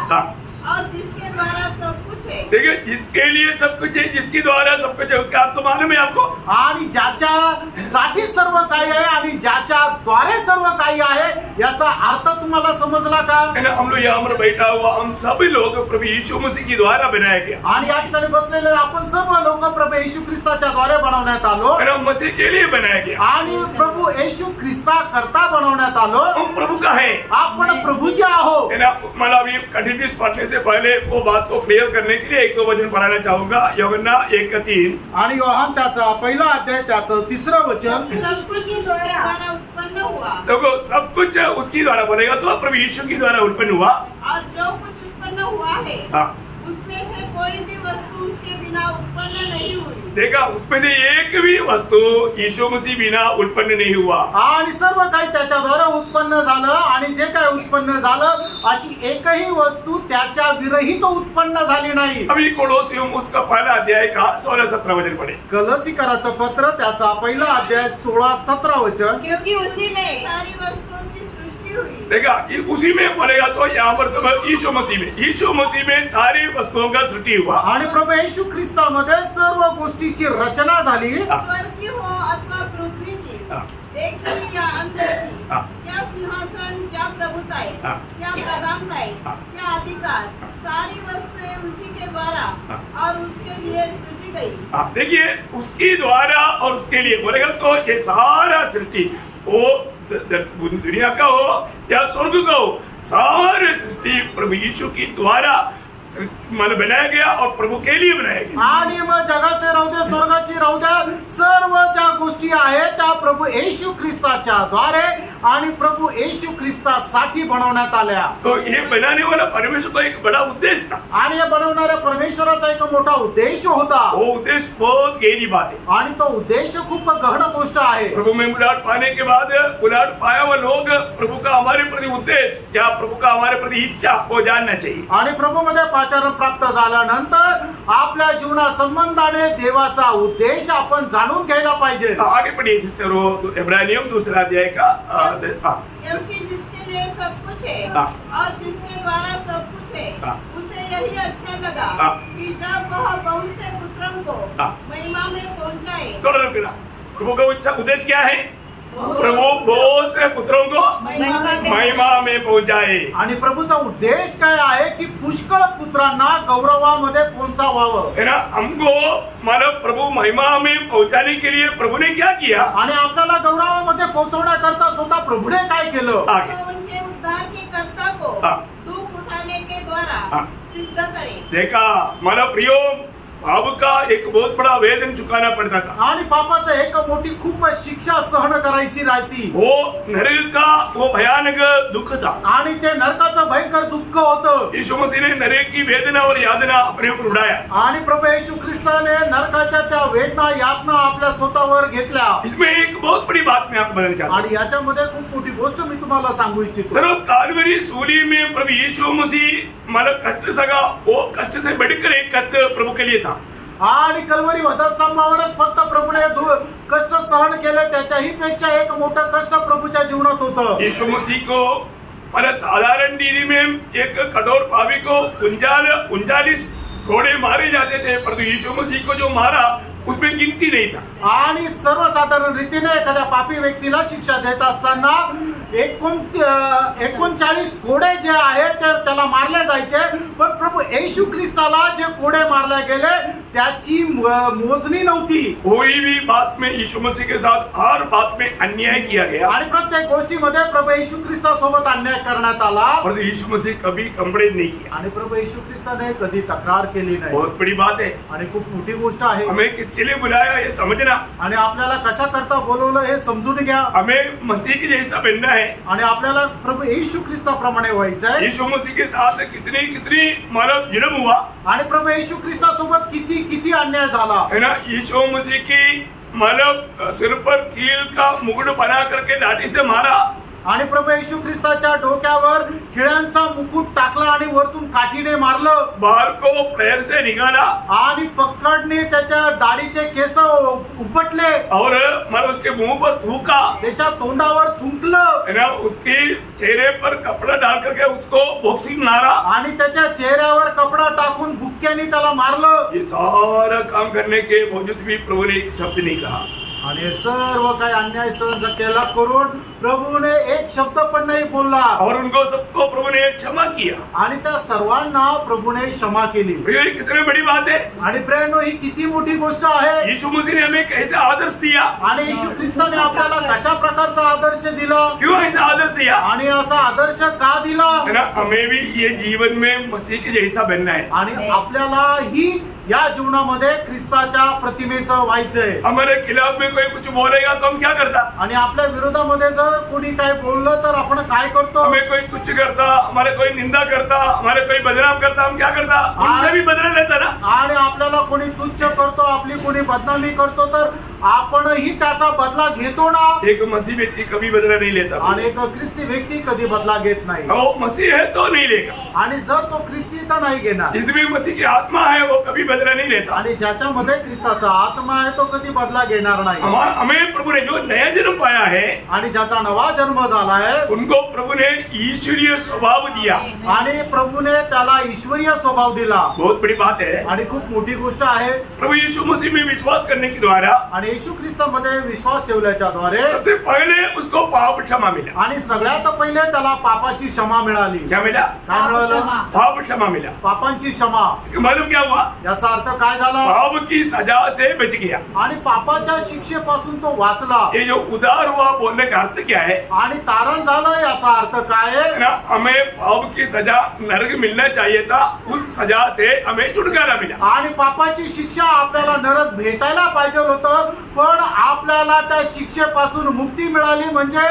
Speaker 5: और जिसके द्वारा सब कुछ है.
Speaker 1: देखिए, जिसके लिए सब कुछ है, जिसके द्वारा सब कुछ है, उसका अर्थ तो मालूम है आपको.
Speaker 2: आणि ज्याच्यासाठी सर्व काही आहे आणि ज्याच्या द्वारे सर्व काही आहे याचा अर्थ तुम्हाला समजला का?
Speaker 1: हम लोग यहाँ पर बैठा हुआ हम सभी लोग प्रभु यीशु मसीह के द्वारा बनाया गया,
Speaker 2: आणि या ठिकाणी बसलेले आपण सर्व लोक प्रभू येशू ख्रिस्ताच्या द्वारे बनवण्यात आलो,
Speaker 1: मसीह के लिए बनाया गया,
Speaker 2: आणि प्रभू येशू ख्रिस्ता करता बनवण्यात आलो.
Speaker 1: हम प्रभु का है,
Speaker 2: आपण प्रभूचे आहो.
Speaker 1: मला अभी कंटिन्यूस पढ़ने से पहले वो बात को क्लियर करने के लिए 1-2 वचन पढ़ाना चाहूंगा. यूहन्ना 1:3
Speaker 2: आणि योहान त्याचा 1 अध्याय त्याचं 3 वचन.
Speaker 5: सब कुछ उसके द्वारा उत्पन्न हुआ,
Speaker 1: देखो सब कुछ उसकी द्वारा बनेगा, तो प्रभु यीशु की द्वारा उत्पन्न हुआ,
Speaker 5: और जो कुछ उत्पन्न हुआ है उसमें से कोई भी वस्तु उसके बिना उत्पन्न नहीं हुई.
Speaker 1: देखा, उसमें से एक भी वस्तू यीशु मसीह बिना उत्पन्न नहीं हुआ,
Speaker 2: आणि सर्व काही त्याच्याद्वारे उत्पन्न झालं, आणि जे काही उत्पन्न झालं अशी एकही वस्तू त्याच्या विरहित उत्पन्न झाली नाही.
Speaker 1: अभी कोलोसियम उसका 1 अध्याय का 16-17 वचन पढ़े.
Speaker 2: कलसीकराचं पत्र त्याचा 1 अध्याय 16-17 वचन.
Speaker 3: क्योंकि उसी में
Speaker 5: सारी वस्तुओं की सृष्टि हुई.
Speaker 1: देखा, उसी में बोलेगा तो यहाँ पर सब यीशु मसीह में सारी वस्तुओं का सृष्टि हुआ,
Speaker 2: आणि प्रभू येशू ख्रिस्तामध्ये सर्व गोष्टीची रचना झाली.
Speaker 5: स्वर्ग की हो अथवा पृथ्वी की, देखी या अंदर की, क्या सिंहासन, क्या प्रभुताएं, क्या प्रधानताएं, क्या अधिकार, सारी वस्तुएं उसी के द्वारा और उसके लिए सृष्टि गई.
Speaker 1: देखिए, उसके द्वारा और उसके लिए बोलेगा तो ये सारा सृष्टि वो दुनिया का हो या स्वर्ग का हो, सारे सृष्टि प्रभु यीशु की द्वारा मला बनाया गया और प्रभू के लिए बनाया गया.
Speaker 2: आणि मग जगाचे राहू दे, स्वर्गाची राहू दे, सर्व ज्या गोष्टी आहेत त्या प्रभू येशू ख्रिस्ताच्या द्वारे आणि प्रभू येशू ख्रिस्तासाठी बनवण्यात आल्या.
Speaker 1: तो ये बनाने वाला परमेश्वर का एक बड़ा उद्देश्य था,
Speaker 2: आणि हे बनवणाऱ्या परमेश्वराचा एक मोठा उद्देश होता.
Speaker 1: वो उद्देश्य बहुत गहरी बात है,
Speaker 2: आणि तो उद्देश खूप गहन गोष्ट आहे.
Speaker 1: प्रभु में उलाट पाने के बाद उलाट पाया हुआ लोग प्रभु का हमारे प्रति उद्देश्य या प्रभु का हमारे प्रति इच्छा को जानना चाहिए.
Speaker 2: आणि प्रभू मध्ये पाचारण प्राप्त झाल्यानंतर आपल्या जीवना संबंधाने देवाचा उद्देश आपण जाणून घ्यायला पाहिजे.
Speaker 1: आगे पढ़िए सिस्टरों, इब्रानियों 2 अध्याय का
Speaker 5: क्योंकि जिसके लिए सब कुछ है और जिसके द्वारा सब कुछ है, उसे यही अच्छा लगा कि जब वह बहुत से पुत्रों को महिमा में पहुंचाए.
Speaker 1: प्रभु का इच्छा उद्देश्य क्या है? प्रभु बहुत से पुत्रों को महिमा में पहुंचाए.
Speaker 2: आणि प्रभूचा उद्देश काय आहे की पुष्कळ पुत्रांना गौरवामध्ये पोहोचावावं.
Speaker 1: है ना, हमको मतलब प्रभु महिमा में पहुंचाने के लिए प्रभु ने क्या किया,
Speaker 2: आणि आपल्याला गौरवामध्ये पोहोचवण्याकरता स्वतः प्रभूने काय केलं?
Speaker 5: उनके उद्धार के कर्ता को दुख उठाने के द्वारा सिद्ध करे.
Speaker 1: देखा, मानव प्रियो, पाप का एक बहुत बड़ा वेदन चुकाना पड़ता था,
Speaker 2: आणि पापाचं एक मोठी खूप शिक्षा सहन करायची राहती.
Speaker 1: वो नरक का वो भयानक दुख था,
Speaker 2: आणि ते नरकाचं भयंकर दुःख होतं.
Speaker 1: यीशु मसीह ने नरक की वेदना और यातना अपने ऊपर उड़ाया.
Speaker 2: आणि प्रभू येशू ख्रिस्ताने नरकाच्या त्या वेदना यातना आपल्या स्वतःवर घेतल्या.
Speaker 1: इसमें एक बहुत बड़ी बात मैं आपको बताना चाहता हूँ.
Speaker 2: आणि याच्यामध्ये खूप मोठी गोष्ट मी तुम्हाला सांगू इच्छितो.
Speaker 1: सर्व कालवरी सूली में प्रभु यीशु मसीह मतलब कष्ट सगा, वो कष्ट से बढ़कर एक कष्ट प्रभु के लिए था.
Speaker 2: आणि कल्वरी वधस्तंभावरच फक्त प्रभूने कष्ट सहन केले, त्याच्याही पेक्षा एक मोठं कष्ट प्रभूच्या जीवनात होतं.
Speaker 1: यीशु मसीह को मतलब साधारण रीति में एक कठोर पापी को 39 घोड़े मारे जाते थे, परंतु यीशु मसीह को जो मारा उसमें गिनती नहीं था.
Speaker 2: आणि सर्वसाधारण रीतीने एखाद्या पापी व्यक्तीला शिक्षा देत असताना 39 कोडे जे आहेत ते त्याला मारले जायचे, पण प्रभू येशू ख्रिस्ताला जे कोडे मारले गेले त्याची मोजणी नव्हती.
Speaker 1: कोई भी बात में यीशु मसीह के साथ हर बात में अन्याय किया गया
Speaker 2: आणि प्रत्येक गोष्टीमध्ये प्रभू येशू ख्रिस्तासोबत अन्याय करण्यात आला.
Speaker 1: और यीशु मसीह कभी कंप्लेन नहीं किया
Speaker 2: आणि प्रभू येशू ख्रिस्ताने कधी तक्रार केली नाही.
Speaker 1: बहुत बड़ी बात है.
Speaker 2: आणि खूप मोठी गोष्ट आहे.
Speaker 1: हमें किसके लिए बुलाया ये समझना.
Speaker 2: आणि आपल्याला कशा करता बोलवलं हे समजून घ्या.
Speaker 1: हमें मसीह के जैसा बनना है.
Speaker 2: आणि आपल्याला प्रभू येशू ख्रिस्ताप्रमाणे व्हायचं आहे.
Speaker 1: यीशु मसीह के साथ कितनी कितनी मानव जुल्म हुआ.
Speaker 2: आणि प्रभू येशू ख्रिस्तासोबत किती किती अन्याय झाला
Speaker 1: है ना. यीशु मसीह की मानव सिर पर कील का मुकुट बना करके लाठी से मारा.
Speaker 2: आणि प्रभू येशू ख्रिस्ताच्या डोक्यावर खिळ्यांचा मुकुट टाकला आणि वरतून काठीने मारलं.
Speaker 1: बाल को पैर से निकाला
Speaker 2: आणि पकडने त्याच्या दाढीचे केस उपटले
Speaker 1: और मतलब उसके मुंह पर थूका.
Speaker 2: त्याच्या तोंडावर थुंकलं.
Speaker 1: है ना. उसके चेहरे पर कपड़ा डाल करके उसको बॉक्सिंग मारा.
Speaker 2: आणि त्याच्या चेहऱ्यावर कपडा टाकून बुक्क्याने त्याला मारलं.
Speaker 1: ये सारा काम करने के बावजूद भी प्रभु ने एक शब्द नहीं कहा.
Speaker 2: आणि सर्व काही अन्याय सहन केला करून प्रभूने एक शब्द पण नाही बोलला.
Speaker 1: और उनको सबको प्रभु ने क्षमा किया.
Speaker 2: आणि त्या सर्वांना प्रभूने क्षमा केली.
Speaker 1: ये कितनी बड़ी बात है.
Speaker 2: आणि प्रेरणो ही किती मोठी गोष्ट आहे.
Speaker 1: यीशु मसीह ने हमें कैसे आदर्श दिया.
Speaker 2: आणि येशू ख्रिस्ताने आपल्याला कशा प्रकारचा आदर्श दिला.
Speaker 1: क्यों ऐसा आदर्श दिया.
Speaker 2: आणि असा आदर्श का दिला.
Speaker 1: है ना. हमें भी ये जीवन में मसीह के जैसा बनना है.
Speaker 2: आणि आपल्याला ही या जीवनामध्ये ख्रिस्ताच्या प्रतिमेचं व्हायचंय.
Speaker 1: हमारे खिलाफ में कोई कुछ बोलेगा तो हम क्या करता.
Speaker 2: आणि आपल्या विरोधामध्ये जर कोणी काय बोललं तर आपण काय करतो.
Speaker 1: हमें कोई तुच्छ करता, हमारे कोई निंदा करता, हमारे कोई बदनाम करता, हम क्या करता. उनसे भी बदला लेता ना.
Speaker 2: आणि आपल्याला कोणी तुच्छ करतो, आपली कोणी बदनामी करतो तर आपणही त्याचा बदला घेतो ना.
Speaker 1: एक मसीह व्यक्ति कभी बदला नहीं लेता.
Speaker 2: आणि एक ख्रिस्ती व्यक्ती कधी बदला घेत नाही.
Speaker 1: वो मसीह है तो नहीं लेगा.
Speaker 2: आणि जर तो ख्रिस्ती तर नाही घेणार.
Speaker 1: जिसमें मसीह की आत्मा है वो कभी बदला नहीं लेता.
Speaker 2: आणि ज्याच्यामध्ये ख्रिस्ताचा आत्मा आहे तो कधी बदला घेणार नाही.
Speaker 1: हमें प्रभु ने जो नया जन्म पाया है
Speaker 2: आणि ज्याचा नवा जन्म झाला आहे
Speaker 1: उनको प्रभु ने ईश्वरीय स्वभाव दिया.
Speaker 2: आणि प्रभूने त्याला ईश्वरीय स्वभाव दिला.
Speaker 1: बहुत बड़ी बात है.
Speaker 2: आणि खूप मोठी गोष्ट आहे.
Speaker 1: प्रभु यीशु मसीह में विश्वास करने के द्वारा
Speaker 2: आणि येशू ख्रिस्तामध्ये विश्वास ठेवल्याच्या द्वारे
Speaker 1: सबसे पहले उसको पाप क्षमा मिला.
Speaker 2: आणि सगळ्यात पहिले त्याला पापाची क्षमा मिळाली.
Speaker 1: क्या मिला.
Speaker 2: काय मिळालं.
Speaker 1: पाप क्षमा मिला.
Speaker 2: पापांची क्षमा.
Speaker 1: इसका मतलब क्या हुआ.
Speaker 2: याचा अर्थ काय झाला.
Speaker 1: पाप की सजा से बच गया.
Speaker 2: आणि पापाच्या शिक्षेपासून तो वाचला.
Speaker 1: ये जो उदार हुआ बोलने का अर्थ क्या है.
Speaker 2: आणि तारण झालं याचा अर्थ काय आहे
Speaker 1: ना. हमें पाप की सजा नरक मिलना चाहिए था, उस सजा से हमें छुटकारा मिला.
Speaker 2: आणि पापाची शिक्षा आपल्याला नरक भेटायला पाहिजे होतं पण आपल्याला त्या शिक्षेपासून मुक्ती मिळाली म्हणजे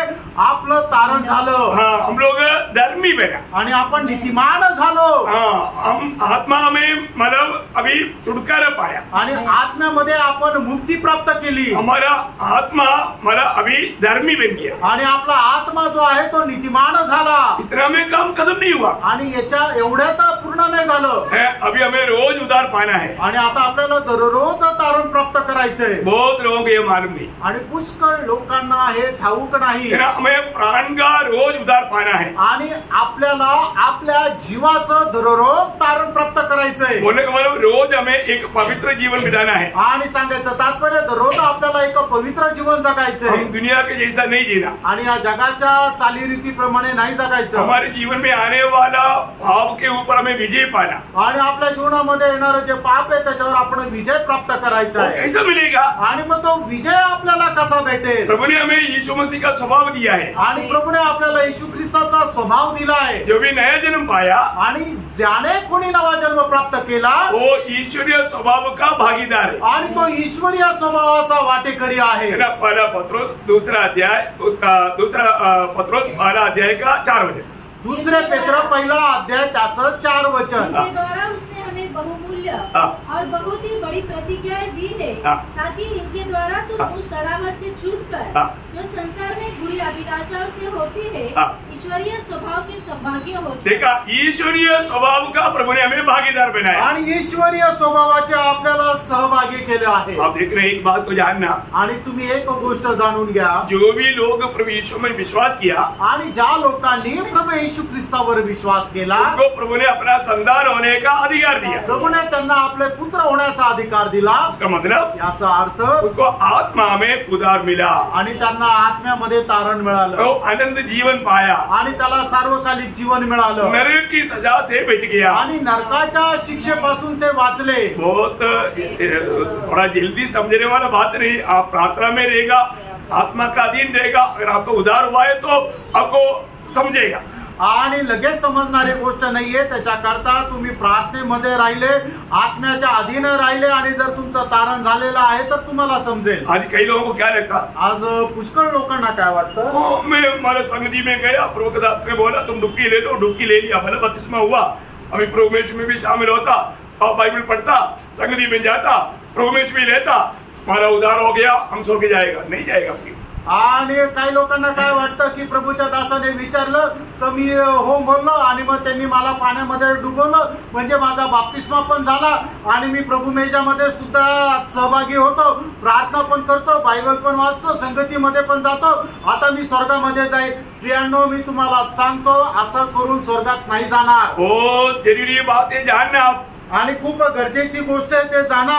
Speaker 2: आपलं तारण झालं.
Speaker 1: हाँ, हम लोग धर्मी बना.
Speaker 2: आणि आपण नीतिमान झालो.
Speaker 1: हाँ, हम आत्मा में मतलब अभी छुटकारा पाया.
Speaker 2: आणि आत्म्यामध्ये आपण मुक्ती प्राप्त केली.
Speaker 1: हमारा आत्मा मतलब अभी धर्मी बन गया.
Speaker 2: आणि आपला आत्मा जो आहे तो नीतिमान झाला.
Speaker 1: इतना में काम खत्म नहीं हुआ.
Speaker 2: आणि याच्या एवढ्यात पूर्ण नाही झालं.
Speaker 1: अभी हमें रोज उधार पाना है.
Speaker 2: आणि आता आपल्याला दररोज तारण प्राप्त करायचंय.
Speaker 1: बहुत लोगों को ये मालूम नहीं.
Speaker 2: आणि पुष्कळ लोकांना हे ठाऊक नाही.
Speaker 1: हमें प्राण का रोज उधार पाना है.
Speaker 2: आणि आपल्याला आपल्या जीवाचं दररोज तारण प्राप्त करायचंय.
Speaker 1: बोलने का मतलब रोज हमें एक पवित्र जीवन बिताना है.
Speaker 2: आणि सांगायचं तात्पर्य दररोज आपल्याला एक पवित्र जीवन जगायचंय.
Speaker 1: हम दुनिया के जैसा नहीं जीना.
Speaker 2: आणि या जगाच्या चालीरीतीप्रमाणे नाही जगायचं.
Speaker 1: हमारे जीवन में आने वाला भाव के ऊपर हमें विजय पाना.
Speaker 2: आणि आपल्या जीवनामध्ये येणारं जे पाप आहे त्याच्यावर आपण विजय प्राप्त करायचा आहे.
Speaker 1: कैसा मिलेगा.
Speaker 2: आणि मग तो विजय आपल्याला कसा भेटेल.
Speaker 1: प्रभु ने हमें यीशु मसीह का स्वभाव दिया है.
Speaker 2: आणि प्रभूने आपल्याला येशू ख्रिस्ताचा स्वभाव दिला आहे.
Speaker 1: जो भी नया जन्म पाया
Speaker 2: आणि ज्याने कोणी नवा जन्म प्राप्त केला
Speaker 1: वो ईश्वरीय स्वभाव का भागीदार है.
Speaker 2: आणि तो ईश्वरीय स्वभावाचा वाटेकरी आहे.
Speaker 1: पहला पत्रोस दूसरा अध्याय उसका दूसरा पत्रोस पहला अध्याय का 4 वचन.
Speaker 2: दुसरे पेत्र पहिला अध्याय त्याचं 4 वचन.
Speaker 4: द्वारा उसने हमें बहुमूल्य और बहुत ही बड़ी प्रतिज्ञाएं दी है ताकि इनके द्वारा तुम उस सड़ाहट से छूटकर जो संसार में बुरी अभिलाषाओं से होती है ईश्वरीय स्वभाव के सौभाग्य हो.
Speaker 1: देखा, ईश्वरीय स्वभाव का प्रभु ने हमें भागीदार बनाया.
Speaker 2: आणि ईश्वरीय स्वभावाचे आपल्याला सहभागी केले आहे.
Speaker 1: आप देख रहे हैं, एक बात को जानना.
Speaker 2: आणि तुम्ही एक गोष्ट जाणून घ्या.
Speaker 1: जो भी लोग प्रभु यीशु में विश्वास किया
Speaker 2: आणि ज्या लोकांनी प्रभू येशू ख्रिस्तावर विश्वास केला
Speaker 1: उनको प्रभु ने अपना संतान होने का अधिकार दिया.
Speaker 2: प्रभूने त्यांना आपले पुत्र होण्याचा अधिकार दिला.
Speaker 1: इसका मतलब
Speaker 2: याचा अर्थ
Speaker 1: उसको आत्मा में उद्धार मिला
Speaker 2: आणि त्यांना आत्म्यामध्ये तारण मिळालं,
Speaker 1: तो आनंद जीवन पाया
Speaker 2: आणि त्याला सार्वकालिक जीवन मिळालं,
Speaker 1: नरक की सजा से बच गया
Speaker 2: आणि नरकाच्या शिक्षेपासून ते वाचले.
Speaker 1: बहुत थोड़ा जल्दी समझने वाला बात नहीं. आप प्रार्थना में रहेगा, आत्मा का अधीन रहेगा. अगर आपको उद्धार हुआ है तो आपको समझेगा.
Speaker 2: आणि लगेच समजणारी गोष्ट नाहीये. त्याच्याकरता तुम्ही प्रार्थनेमध्ये राहिले, आत्म्याच्या अधीन राहिले, आणि जर तुमचं तारण झालेलं आहे तर तुम्हाला समजेल.
Speaker 1: आज कई लोगों को क्या लगता,
Speaker 2: आज पुष्कळ लोकांना काय वाटतं,
Speaker 1: मैं हमारे संगति में गया, प्रभुदास ने बोला तुम डुबकी ले लो, डुबकी ले लिया, भले बपतिस्मा हुआ, अभी प्रभुमेश में भी शामिल होता और बाइबल पढ़ता, संगति में जाता, प्रभुमेश भी लेता, हमारा उद्धार हो गया, हम सो के जाएगा. नहीं जाएगा.
Speaker 2: आणि काही लोकांना काय वाटतं की प्रभूच्या दासाने विचारलं तर मी हो बोललो, आणि मग त्यांनी मला पाण्यामध्ये डुबवलं, म्हणजे माझा बाप्तिस्मा पण झाला, आणि मी प्रभू मेजामध्ये सुद्धा सहभागी होतो, प्रार्थना पण करतो, बायबल पण वाचतो, संगतीमध्ये पण जातो, आता मी स्वर्गामध्ये जाईल. प्रियांनो, मी तुम्हाला सांगतो, असं करून स्वर्गात नाही जाणार.
Speaker 1: ओ जरूरी बात है जानना,
Speaker 2: आणि खूप गरजेची गोष्ट आहे ते जाणा.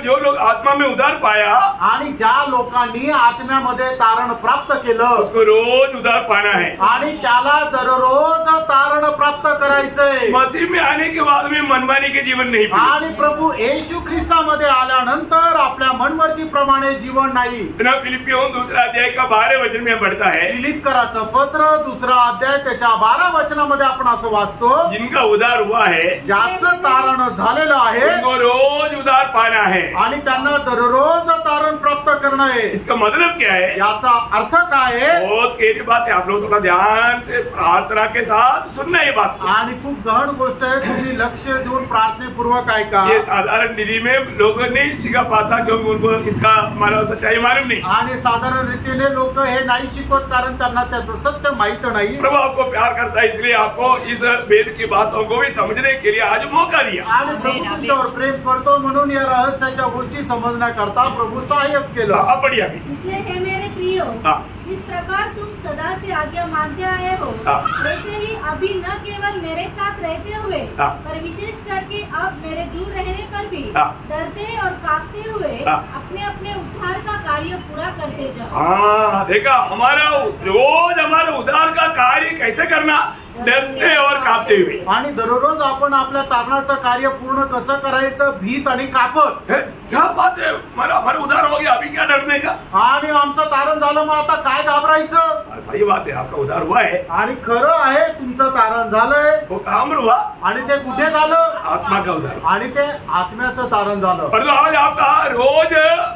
Speaker 1: जो लोग आत्मा में उद्धार पाया,
Speaker 2: आणि ज्या लोकांनी आत्म्यामध्ये तारण प्राप्त केलं,
Speaker 1: उसको रोज उद्धार पाना है,
Speaker 2: आणि त्याला दररोज तारण प्राप्त करायचंय.
Speaker 1: मसीह में आने के बाद में मनमानी के जीवन नहीं.
Speaker 2: आणि प्रभू येशू ख्रिस्तामध्ये आल्यानंतर आपल्या मनमर्जी प्रमाणे जीवन नाही.
Speaker 1: फिलिपियों 2 अध्याय का 12 वचन में पढ़ता है,
Speaker 2: फिलिपकराचं पत्र 2 अध्याय त्याच्या 12 वचनामध्ये आपण असं वाचतो,
Speaker 1: जिनका उद्धार हुआ है,
Speaker 2: ज्याचं तारण झालेलं आहे,
Speaker 1: उनको रोज उद्धार पाना है,
Speaker 2: आणि त्यांना दररोज तारण प्राप्त करणं आहे.
Speaker 1: इसका मतलब क्या है,
Speaker 2: याचा अर्थ काय आहे?
Speaker 1: बहुत गहरी बात है. आप लोग थोड़ा ध्यान से प्रार्थना के साथ सुनना ये बात.
Speaker 2: आणि खूप गहन गोष्ट आहे, तुम्ही लक्ष देऊन प्रार्थनेपूर्वक ऐका.
Speaker 1: ये साधारण विधि में लोग नहीं सीखा पाता क्योंकि उनको इसका हमारा सच्चाई मालूम नहीं.
Speaker 2: आणि साधारण रीतीने लोक हे नाही शिकवत, कारण त्यांना त्याचं सत्य माहित नाही.
Speaker 1: प्रभु आपको प्यार करता है, इसलिए आपको इस वेद की बातों को भी समझने के लिए आज मौका दिया.
Speaker 2: आणि प्रभू तुमच्यावर प्रेम करतो, म्हणून या रहस्याच्या गोष्टी समजण्याकरता प्रभू सहाय्यक केलं.
Speaker 1: बढ़िया.
Speaker 4: इसलिए हे मेरे प्रियो, इस प्रकार तुम सदा से आज्ञा मानते आए हो, वैसे ही अभी न केवल मेरे साथ रहते हुए, पर विशेष करके अब मेरे दूर रहने पर भी डरते और कांपते हुए अपने अपने उद्धार का कार्य पूरा करते जाओ.
Speaker 1: हाँ, देखा, हमारा रोज हमारे उद्धार का कार्य कैसे करना, डरते और कांपते हुए.
Speaker 2: आणि दररोज आपण आपल्या तारणाचं कार्य पूर्ण कसं करायचं, भीत आणि कापत.
Speaker 1: क्या बात है, हमारा उद्धार हो गया, अभी क्या डरने का.
Speaker 2: आणि आमचं तारण झालं, मग आता काय घाबरायचं.
Speaker 1: सही बात है, आपका उद्धार हुआ है,
Speaker 2: आणि खरं आहे तुमचं तारण झालंय.
Speaker 1: वो काम हुआ,
Speaker 2: आणि ते कुठे झालं,
Speaker 1: आत्मा का उद्धार,
Speaker 2: आणि ते आत्म्याचं तारण झालं.
Speaker 1: परंतु आज आपका रोज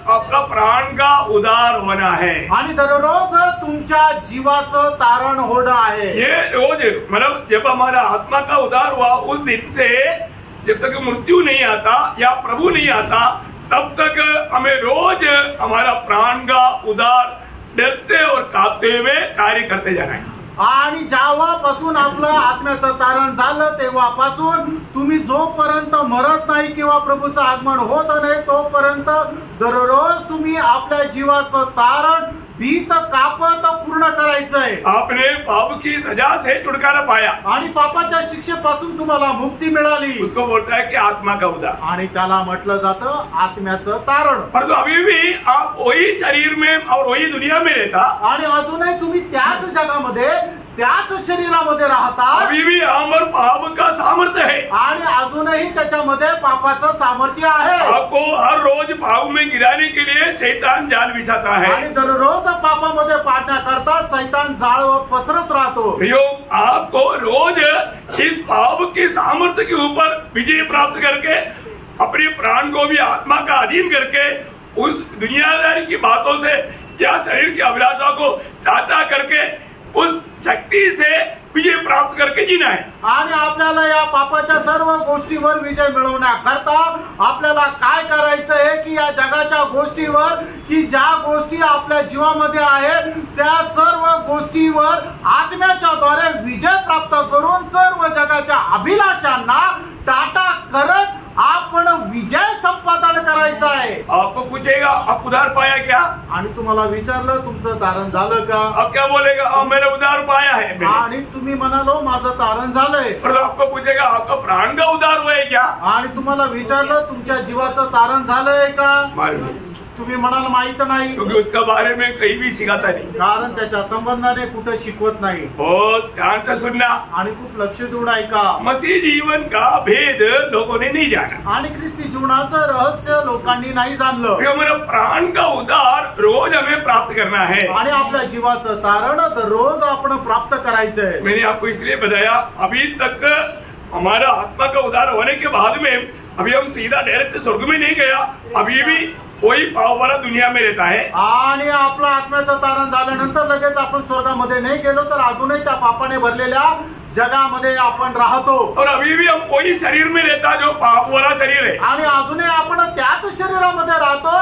Speaker 1: आपका प्राण का उद्धार होना है,
Speaker 2: आणि दररोज तुमच्या जीवाचं तारण होणं आहे.
Speaker 1: ये रोज मतलब जब हमारा आत्मा का उद्धार हुआ, उस दिन से जब तक मृत्यु नहीं आता या प्रभु नहीं आता, तब तक हमें रोज हमारा प्राण का उद्धार डरते और कांपते हुए कार्य करते जाना है.
Speaker 2: आणि जेव्हापासून आपलं आत्म्याचं तारण झालं, तेव्हापासून तुम्ही जोपर्यंत मरत नाही किंवा प्रभूचं आगमन होत नाही, तोपर्यंत दररोज तुम्ही आपल्या जीवाचं तारण भीत कापत पूर्ण करायचंय.
Speaker 1: आपने पाप की सजा से छुटकारा पाया,
Speaker 2: आणि पापाच्या शिक्षेपासून तुम्हाला मुक्ती मिळाली.
Speaker 1: उसको बोलता है कि आत्मा का उद्धार,
Speaker 2: आणि त्याला म्हटलं जातं आत्म्याचं तारण.
Speaker 1: परंतु अभी भी आप वही शरीर में और वही दुनिया में रहता,
Speaker 2: आणि अजूनही तुम्ही त्याच जगामध्ये, त्याच शरीरामध्ये राहता.
Speaker 1: अभी भी हमर पाप का सामर्थ्य है,
Speaker 2: आणि अजूनही त्याच्यामध्ये पापाचं सामर्थ्य आहे.
Speaker 1: आपको हर रोज पाप में गिराने के लिए शैतान जाल बिछाता है,
Speaker 2: आणि दररोज पापामध्ये पाडण्याकरता शैतान जाळ पसरत राहतो.
Speaker 1: आपको रोज इस पाप के सामर्थ्य के ऊपर विजय प्राप्त करके अपने प्राण को भी आत्मा का अधीन करके उस दुनियादारी की बातों से या शरीर की अभिलाषा को टाटा करके उस शक्ति से विजय प्राप्त करके जीना है.
Speaker 2: आणि आपल्याला या पापाच्या सर्व गोष्टीवर विजय मिळवण्याकरता आपल्याला काय करायचं आहे की या जगाच्या गोष्टीवर, की ज्या गोष्टी आपल्या जीवामध्ये आहेत, त्या सर्व गोष्टीवर आत्म्याच्या द्वारे विजय प्राप्त करून सर्व जगाच्या अभिलाषांना टाटा करत आपण विजय संपादन करायचा आहे.
Speaker 1: आपको पूछेगा आप उधार पाया क्या,
Speaker 2: आणि तुम्हाला विचारलं तुमचं तारण झालं का,
Speaker 1: आप क्या बोलेगा मैंने उधार पाया है.
Speaker 2: आणि तुम्ही म्हणालो माझं तारण झालंय.
Speaker 1: और आपको पूछेगा आपका प्राण का उधार हुआ है क्या,
Speaker 2: आणि तुम्हाला विचारलं तुमच्या जीवाचं तारण झालंय का,
Speaker 1: मालूम
Speaker 2: तुम्ही म्हणाल माहित नाही,
Speaker 1: क्योंकि उसका बारे में कहीं भी सिखाता नहीं.
Speaker 2: कारण त्याच्या संबंधाने कुठं शिकवत नाही.
Speaker 1: बहुत ध्यान से सुनना.
Speaker 2: आणि खूप लक्ष देऊन ऐका.
Speaker 1: मसीह जीवन का भेद लोगों ने नहीं जाना.
Speaker 2: आणि ख्रिस्ती जीवनाचं रहस्य लोकांनी नाही जाणलं.
Speaker 1: हमारा प्राण का उधार रोज हमें प्राप्त करना है.
Speaker 2: आणि आपल्या जीवाचं तारण दररोज आपण प्राप्त करायचंय.
Speaker 1: मैंने आपको इसलिए बताया अभी तक हमारा आत्मा का उधार होने के बाद में अभी हम सीधा डायरेक्ट स्वर्ग में नहीं गया. अभी भी कोई पाव वाला दुनिया में रहता है.
Speaker 2: आणि आपलं आत्म्याचं तारण झाल्यानंतर लगेच आपण स्वर्गामध्ये नाही गेलो तर अजूनही त्या पापाने भरलेल्या जगामध्ये आपण राहतो.
Speaker 1: और अभी भी हम वही शरीर में रहता जो पाप वाला शरीर है.
Speaker 2: आणि अजूनही आपण त्याच शरीरामध्ये राहतो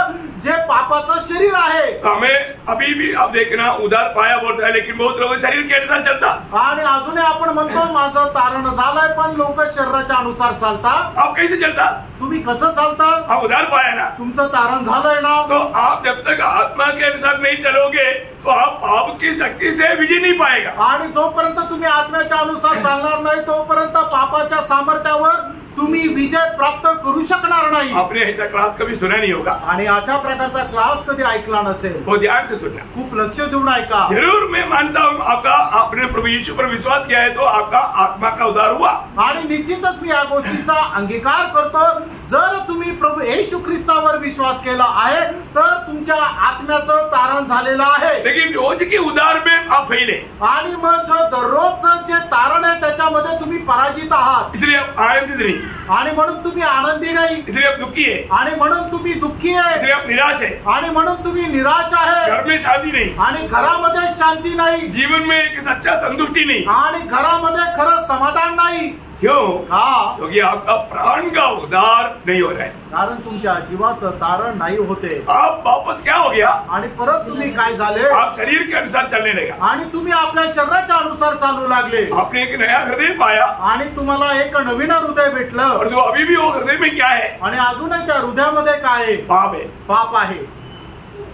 Speaker 2: जे पापाचं शरीर आहे.
Speaker 1: हमें अभी भी आप देखना उधार पाया बोलता है लेकिन बहुत लोग शरीर के अनुसार चलता.
Speaker 2: आणि अजूनही आपण म्हणतो माझं तारण झालंय पण लोक शरीराच्या अनुसार चालतात.
Speaker 1: आप कैसे चलता,
Speaker 2: तुम्ही कसं चालता,
Speaker 1: आप उधार पाया ना,
Speaker 2: तुमचं तारण झालंय ना.
Speaker 1: तो आप जब तक आत्मा के अनुसार नहीं चलोगे तो आप पाप की शक्ती से विजय नहीं पाएगा.
Speaker 2: आणि जोपर्यंत तुम्ही आत्म्याच्या अनुसार चालणार नाही तोपर्यंत पापाच्या सामर्थ्यावर तुम्ही विजय प्राप्त करू शकणार नाही.
Speaker 1: आपने ऐसा क्लास कभी सुना नहीं होगा.
Speaker 2: आणि अशा प्रकारचा क्लास कधी ऐकला नसेल.
Speaker 1: बहुत ध्यान से सुनना.
Speaker 2: खूप लक्ष देऊन ऐका.
Speaker 1: जरूर मैं मानता हूँ आपका आपने प्रभु यीशु पर विश्वास किया है तो आपका आत्मा का उद्धार हुआ.
Speaker 2: आणि निश्चितच मी या गोष्टीचा अंगीकार करतो. जर तुम्ही प्रभू येशू ख्रिस्तावर विश्वास केला आहे तर तुमच्या आत्म्याचं तारण झालेलं आहे.
Speaker 1: लेकिन रोज के उद्धार में आप फेल है.
Speaker 2: आणि मग जो दररोजचं जे तारण आहे त्याच्यामध्ये तुम्ही पराजित आहात.
Speaker 1: इसलिए आप आनंदित नहीं.
Speaker 2: आणि म्हणून तुम्ही आनंदी नाही.
Speaker 1: इसलिए आप दुखी है.
Speaker 2: आणि म्हणून तुम्ही दुःखी आहे.
Speaker 1: इसलिए आप निराश है.
Speaker 2: आणि म्हणून तुम्ही निराश आहे.
Speaker 1: घर में शांति नहीं.
Speaker 2: आणि घरामध्ये शांती नाही.
Speaker 1: जीवन में एक सच्चा संतुष्टि नहीं.
Speaker 2: आणि घरामध्ये खरं समाधान नाही.
Speaker 1: क्यों?
Speaker 2: हा,
Speaker 1: क्योंकि आपका प्राण का उद्धार नहीं हो रहा है.
Speaker 2: कारण तुमच्या जीवाचं तारण नाही होते.
Speaker 1: आप वापस क्या हो गया,
Speaker 2: आणि परत तुम्ही काय झाले,
Speaker 1: आप शरीर के अनुसार चलने लगा.
Speaker 2: आणि तुम्ही आपल्या शरीराच्या अनुसार चालू लागले.
Speaker 1: आपने एक नया हृदय पाया.
Speaker 2: आणि तुम्हाला एक नवीन हृदय भेटलं.
Speaker 1: और जो अभी भी वो हृदय में क्या है,
Speaker 2: आणि अजूनही त्या हृदयामध्ये काय आहे,
Speaker 1: पाप है.
Speaker 2: पाप आहे.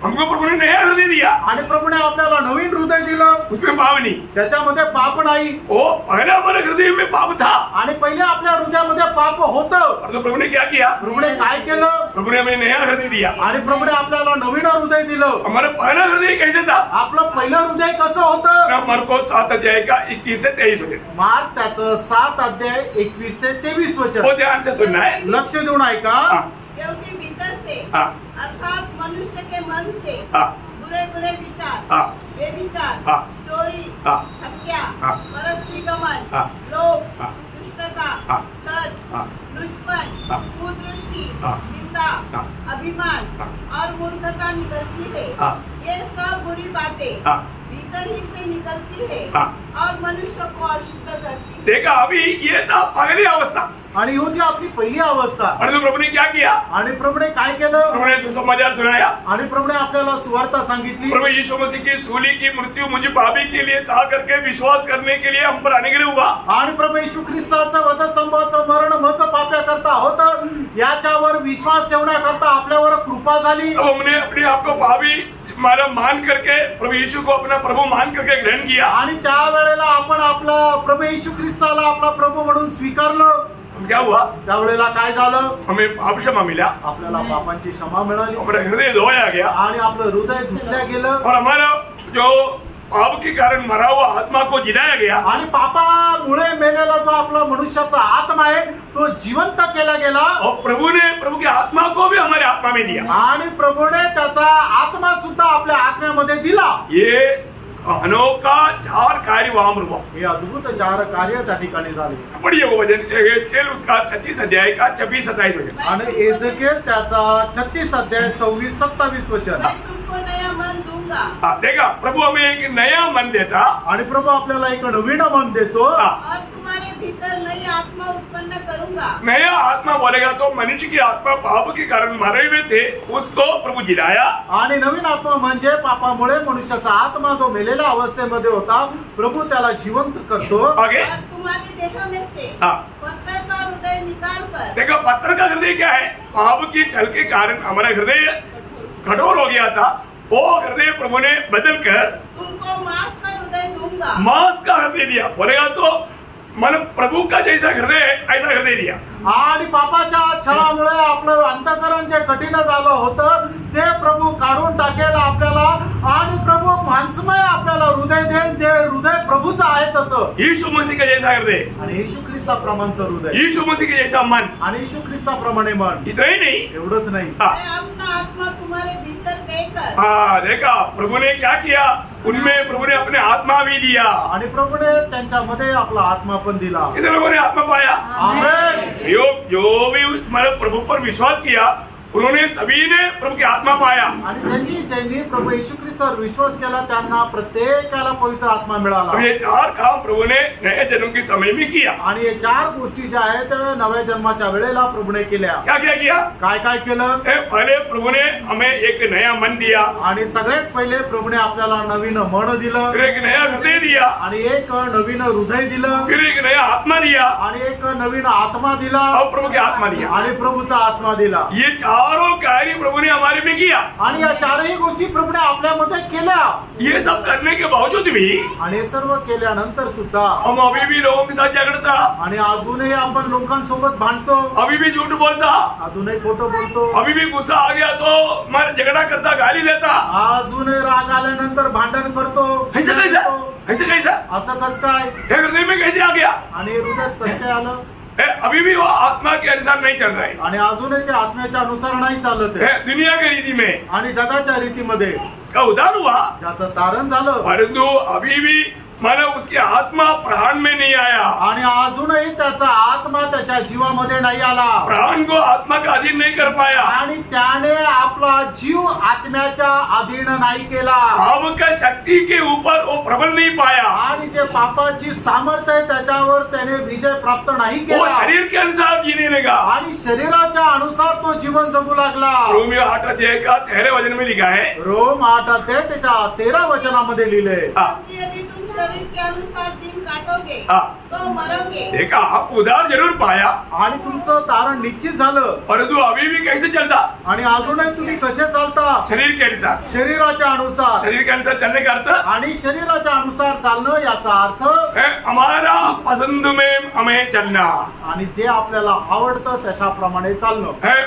Speaker 1: हमको प्रभु ने नया हृदय दिया.
Speaker 2: आणि प्रभुने आपल्याला नवीन हृदय दिलं.
Speaker 1: उसमें पाप नहीं.
Speaker 2: त्याच्यामध्ये पाप नाही.
Speaker 1: वो पहले हमारे हृदय में पाप था.
Speaker 2: आणि पहिले आपल्या हृदयामध्ये पाप होतं.
Speaker 1: और तो प्रभु ने क्या किया,
Speaker 2: प्रभुने काय केलं,
Speaker 1: प्रभु ने हमें नया हृदय दिया.
Speaker 2: आणि प्रभुने आपल्याला नवीन हृदय दिलं.
Speaker 1: हमारा पहला हृदय कैसे था,
Speaker 2: आपलं पहिलं हृदय कसं होतं,
Speaker 1: मार्को 7 अध्याय का 21 से 23 होते.
Speaker 2: मार्क त्याचं 7 अध्याय 21 ते 23 वचन.
Speaker 1: वो ध्यान से सुनना है.
Speaker 2: लक्ष देऊन ऐका.
Speaker 5: क्योंकि भीतर से
Speaker 1: हाँ.
Speaker 5: अर्थात मनुष्य के मन से
Speaker 1: हाँ.
Speaker 5: बुरे बुरे विचार,
Speaker 1: हाँ.
Speaker 5: बेविचार,
Speaker 1: हाँ.
Speaker 5: चोरी,
Speaker 1: हाँ.
Speaker 5: हत्या,
Speaker 1: हाँ.
Speaker 5: परस्त्रीगमन,
Speaker 1: हाँ.
Speaker 5: लोभ,
Speaker 1: हाँ.
Speaker 5: दुष्टता,
Speaker 1: हाँ.
Speaker 5: छल,
Speaker 1: हाँ.
Speaker 5: लुचपन,
Speaker 1: हाँ.
Speaker 5: कुदृष्टि,
Speaker 1: हाँ.
Speaker 5: हिंसा,
Speaker 1: हाँ.
Speaker 5: अभिमान
Speaker 1: हाँ.
Speaker 5: और मूर्खता निकलती है.
Speaker 1: हाँ.
Speaker 5: ये सब बुरी बातें
Speaker 1: हाँ.
Speaker 5: भीतर ही से निकलती है
Speaker 1: हाँ.
Speaker 5: और मनुष्य को अशुद्ध करती है.
Speaker 1: देखा, अभी ये था पहली अवस्था.
Speaker 2: आणि ही होती आपली पहिली अवस्था.
Speaker 1: और तो प्रभु ने क्या किया,
Speaker 2: आणि प्रभुने काय केलं,
Speaker 1: प्रभु ने सुसमाचार सुनाया.
Speaker 2: आणि प्रभुने आपल्याला सुवार्ता सांगितली.
Speaker 1: प्रभु यीशु मसीह की सूली की मृत्यु मुझे पापी के लिए था करके विश्वास करने के लिए हम पर अनुग्रह हुआ.
Speaker 2: आणि प्रभू येशू ख्रिस्ताचं वधस्तंभाचं मरण मच पाप्या करता होतं. याच्यावर विश्वास ठेवण्याकरता आपल्यावर कृपा झाली.
Speaker 1: अब हमने अपने आप को पापी हमारा मान करके प्रभु यीशु को अपना प्रभु मान करके ग्रहण किया.
Speaker 2: आणि त्यावेळेला आपण आपला प्रभू येशू ख्रिस्ताला आपला प्रभू म्हणून स्वीकारलं.
Speaker 1: क्या हुआ,
Speaker 2: त्यावेळेला काय झालं,
Speaker 1: हमें पाप क्षमा मिला.
Speaker 2: आपल्याला पापांची क्षमा मिळाली.
Speaker 1: हमारा हृदय धोया गया.
Speaker 2: आणि आपलं हृदय धुतल्या गेलं.
Speaker 1: और हमारा जो पाप के कारण मरा हुआ आत्मा को जिलाया गया.
Speaker 2: आणि पापामुळे मेलेला जो आपला मनुष्याचा आत्मा आहे तो जिवंत केला गेला.
Speaker 1: और प्रभु ने प्रभु की आत्मा को भी हमारे आत्मा में दिया.
Speaker 2: आणि प्रभूने त्याचा आत्मा सुद्धा आपल्या आत्म्यामध्ये दिला.
Speaker 1: ये अनोखा 4 कार्य वहां हुआ.
Speaker 2: हे अद्भुत 4 कार्य त्या ठिकाणी झाले.
Speaker 1: पढ़िए वो वचन एजेकिएल उसका 36 अध्याय का 26-27 वचन.
Speaker 2: आणि एजेकिएल त्याचा 36 अध्याय 26-27 वचन.
Speaker 5: मैं तुमको नया मन दूंगा.
Speaker 1: हाँ, देखा, प्रभु हमें एक नया मन देता.
Speaker 2: आणि प्रभू आपल्याला एक नवीन मन देतो.
Speaker 5: और तुम्हारे भीतर नई आत्मा उत्पन्न करूंगा.
Speaker 1: नया आत्मा बोलेगा तो मनुष्य की आत्मा पाप के कारण मरे हुए थे उसको प्रभु जिलाया.
Speaker 2: आणि नवीन आत्मा म्हणजे पापामुळे मनुष्याचा आत्मा जो मेलेल्या अवस्थेमध्ये होता प्रभू त्याला जिवंत करतो.
Speaker 1: आगे
Speaker 5: और तुम्हारे देह में से
Speaker 1: हाँ.
Speaker 5: पत्थर का हृदय निकाल कर।
Speaker 1: देखो पत्थर का हृदय क्या है? पाप की छल के कारण हमारा हृदय कठोर हो गया था, वो हृदय प्रभु ने बदल कर
Speaker 5: तुमको मांस का हृदय दूंगा।
Speaker 1: मांस का हृदय दिया। बोलेगा तो मन प्रभू का जैसा हृदय है ऐसा हृदय दिया।
Speaker 2: आणि पापाच्या छळामुळे आपलं अंतःकरण जे कठीण झालं होतं ते प्रभू काढून टाकेल आपल्याला, आणि प्रभू माणसमय आपल्याला हृदय देईल, ते हृदय प्रभूचं आहे तसं।
Speaker 1: यीशु मसीह का जैसा हृदय
Speaker 2: आणि येशू ख्रिस्ताप्रमाणचं हृदय,
Speaker 1: यीशु मसीह का जैसा मन,
Speaker 2: आणि येशू ख्रिस्ताप्रमाणे मन।
Speaker 1: इतना ही नहीं,
Speaker 2: एवढंच नाही,
Speaker 5: मैं अपना आत्मा तुम्हारे भीतर देकर।
Speaker 1: हाँ देखा प्रभु ने क्या किया, उनमें प्रभु ने अपने आत्मा भी दिया,
Speaker 2: आणि प्रभूने त्यांच्यामध्ये आपला आत्मा पण दिला।
Speaker 1: कितने लोगों ने आत्मा पाया?
Speaker 2: आमेन।
Speaker 1: जो भी मतलब प्रभु पर विश्वास किया उन्होंने सभी ने प्रभु की आत्मा पाया।
Speaker 2: आणि ज्यांनी प्रभू येशू ख्रिस्तावर विश्वास केला त्यांना प्रत्येकाला पवित्र आत्मा मिळाला।
Speaker 1: अब ये 4 काम प्रभु ने नए जन्म के समय में किया।
Speaker 2: आणि हे 4 गोष्टी ज्या आहेत नव्या जन्माच्या वेळेला प्रभूने केल्या।
Speaker 1: क्या क्या किया?
Speaker 2: काय काय केलं?
Speaker 1: पहले प्रभु ने हमें एक नया मन दिया,
Speaker 2: आणि सगळ्यात पहिले प्रभूने आपल्याला नवीन मन दिलं,
Speaker 1: फिर एक नया हृदय दिया,
Speaker 2: आणि एक नवीन हृदय दिलं,
Speaker 1: फिर एक नया आत्मा दिया,
Speaker 2: आणि एक नवीन आत्मा दिला,
Speaker 1: और प्रभु की आत्मा दिया,
Speaker 2: आणि प्रभूचा आत्मा दिला।
Speaker 1: ये चारों कार्य प्रभु ने हमारे में किया।
Speaker 2: आणि या 4ही गोष्टी प्रभूने आपल्यामध्ये केल्या।
Speaker 1: ये सब करने के बावजूद भी
Speaker 2: आणि हे सर्व केल्यानंतर सुद्धा
Speaker 1: हम अभी भी लोगों के साथ झगड़ता,
Speaker 2: आणि अजूनही आपण लोकांसोबत भांडतो,
Speaker 1: अभी भी झूठ बोलता,
Speaker 2: अजूनही खोटं बोलतो,
Speaker 1: अभी भी गुस्सा आ गया तो मैं झगड़ा करता, गाली देता,
Speaker 2: अजूनही राग आल्यानंतर भांडण करतो।
Speaker 1: ऐसा कैसा? ऐसा कैसा?
Speaker 2: असं कस काय?
Speaker 1: ये हृदय में कैसे आ गया?
Speaker 2: आणि हृदयात कसं काय आलं?
Speaker 1: अभी भी वो आत्मा के अनुसार नहीं चल रहा है,
Speaker 2: आणि अजूनही ते आत्म्याच्या अनुसार नाही चालत आहे,
Speaker 1: दुनिया की रीति में
Speaker 2: आणि जगाच्या रीतीमध्ये
Speaker 1: का उदार हुआ,
Speaker 2: ज्याचं तारण झालं,
Speaker 1: परंतु अभी भी मानो उसकी आत्मा प्राण में नहीं आया,
Speaker 2: आणि अजूनही त्याचा आत्मा त्याच्या जीवामध्ये नाही आला,
Speaker 1: प्राण को आत्मा का अधीन नहीं कर पाया,
Speaker 2: आणि त्याने आपला जीव आत्म्याच्या अधीन नाही केला,
Speaker 1: पाप का शक्ति के ऊपर वो प्रबल नहीं पाया,
Speaker 2: आणि जे पापाची सामर्थ्य आहे त्याच्यावर त्याने विजय प्राप्त नाही
Speaker 1: वो
Speaker 2: केला,
Speaker 1: शरीर के अनुसार जीने लगा।
Speaker 2: आणि शरीराच्या अनुसार तो जीवन जगू लागला।
Speaker 1: रोमियो 8 अध्याय का 13 वचन में लिखा है,
Speaker 2: रोम 8 अध्याय त्याच्या 13 वचनामध्ये लिहिले,
Speaker 5: यदि तुम शरीर के अनुसार दिन काटोगे तो मरोगे।
Speaker 1: देखा आप उधार जरूर पाया,
Speaker 2: आणि तुमचं तारण निश्चित झालं,
Speaker 1: परंतु अभी भी कैसे चलता?
Speaker 2: आणि अजूनही तुम्ही कसे चालता?
Speaker 1: शरीर के अनुसार।
Speaker 2: शरीराच्या अनुसार।
Speaker 1: शरीर के अनुसार चलने का अर्थ
Speaker 2: आणि शरीराच्या अनुसार चालणं याचा अर्थ
Speaker 1: है हमारा पसंद में हमें चलना,
Speaker 2: आणि जे आपल्याला आवडतं त्याच्याप्रमाणे चालणं
Speaker 1: है।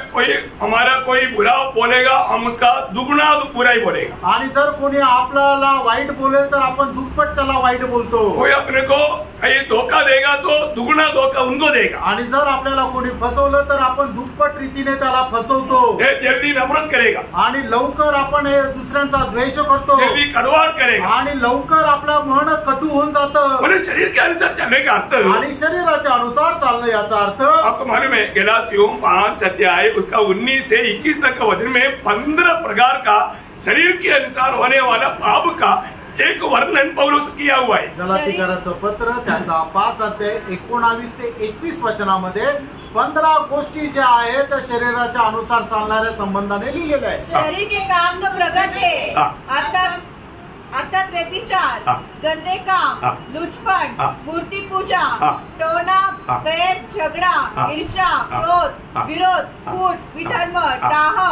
Speaker 1: कोई बुरा बोलेगा हम उसका दुगना बुरा ही बोलेगा,
Speaker 2: आणि जर कोणी आपल्याला वाईट बोलेल तर आपण दुप्पट त्याला वाईट बोलतो।
Speaker 1: कोई अपने को कहीं धोखा देगा तो दुगना धोखा उनको देगा,
Speaker 2: आणि जर आपल्याला कोणी फसवलं तर आपण दुप्पट रीतीने त्याला फसवतो,
Speaker 1: जल्दी नफरत करेगा,
Speaker 2: आणि लवकर आपण हे दुसऱ्यांचा द्वेष करतो,
Speaker 1: जल्दी कड़वाहट करेगा,
Speaker 2: आणि लवकर आपलं मन कटू होऊन जातं।
Speaker 1: मतलब शरीर के अनुसार चलने का अर्थ,
Speaker 2: आणि शरीराच्या अनुसार चालणं याचा अर्थ
Speaker 1: आपको मालूम है गलातियों 5 अध्याय उसका 19 से 21 तक का वचन में 15 प्रकार का शरीर के अनुसार होने वाला पाप का एक वर्णन पौलुस किया हुआ है।
Speaker 2: गलातीकरांचं पत्र त्याचा 5 अध्याय 19 ते 21 वचनामध्ये 15 गोष्टी ज्या आहेत शरीराच्या अनुसार चालणाऱ्या संबंधाने लिहिलेल्या आहेत।
Speaker 3: शरीर के काम तो प्रकट है, अर्थात व्यभिचार, गंदे काम, लुचपन, मूर्ति पूजा, टोना, बैर, झगड़ा, ईर्ष्या, क्रोध, विरोध, फूट, विधर्म, डाह,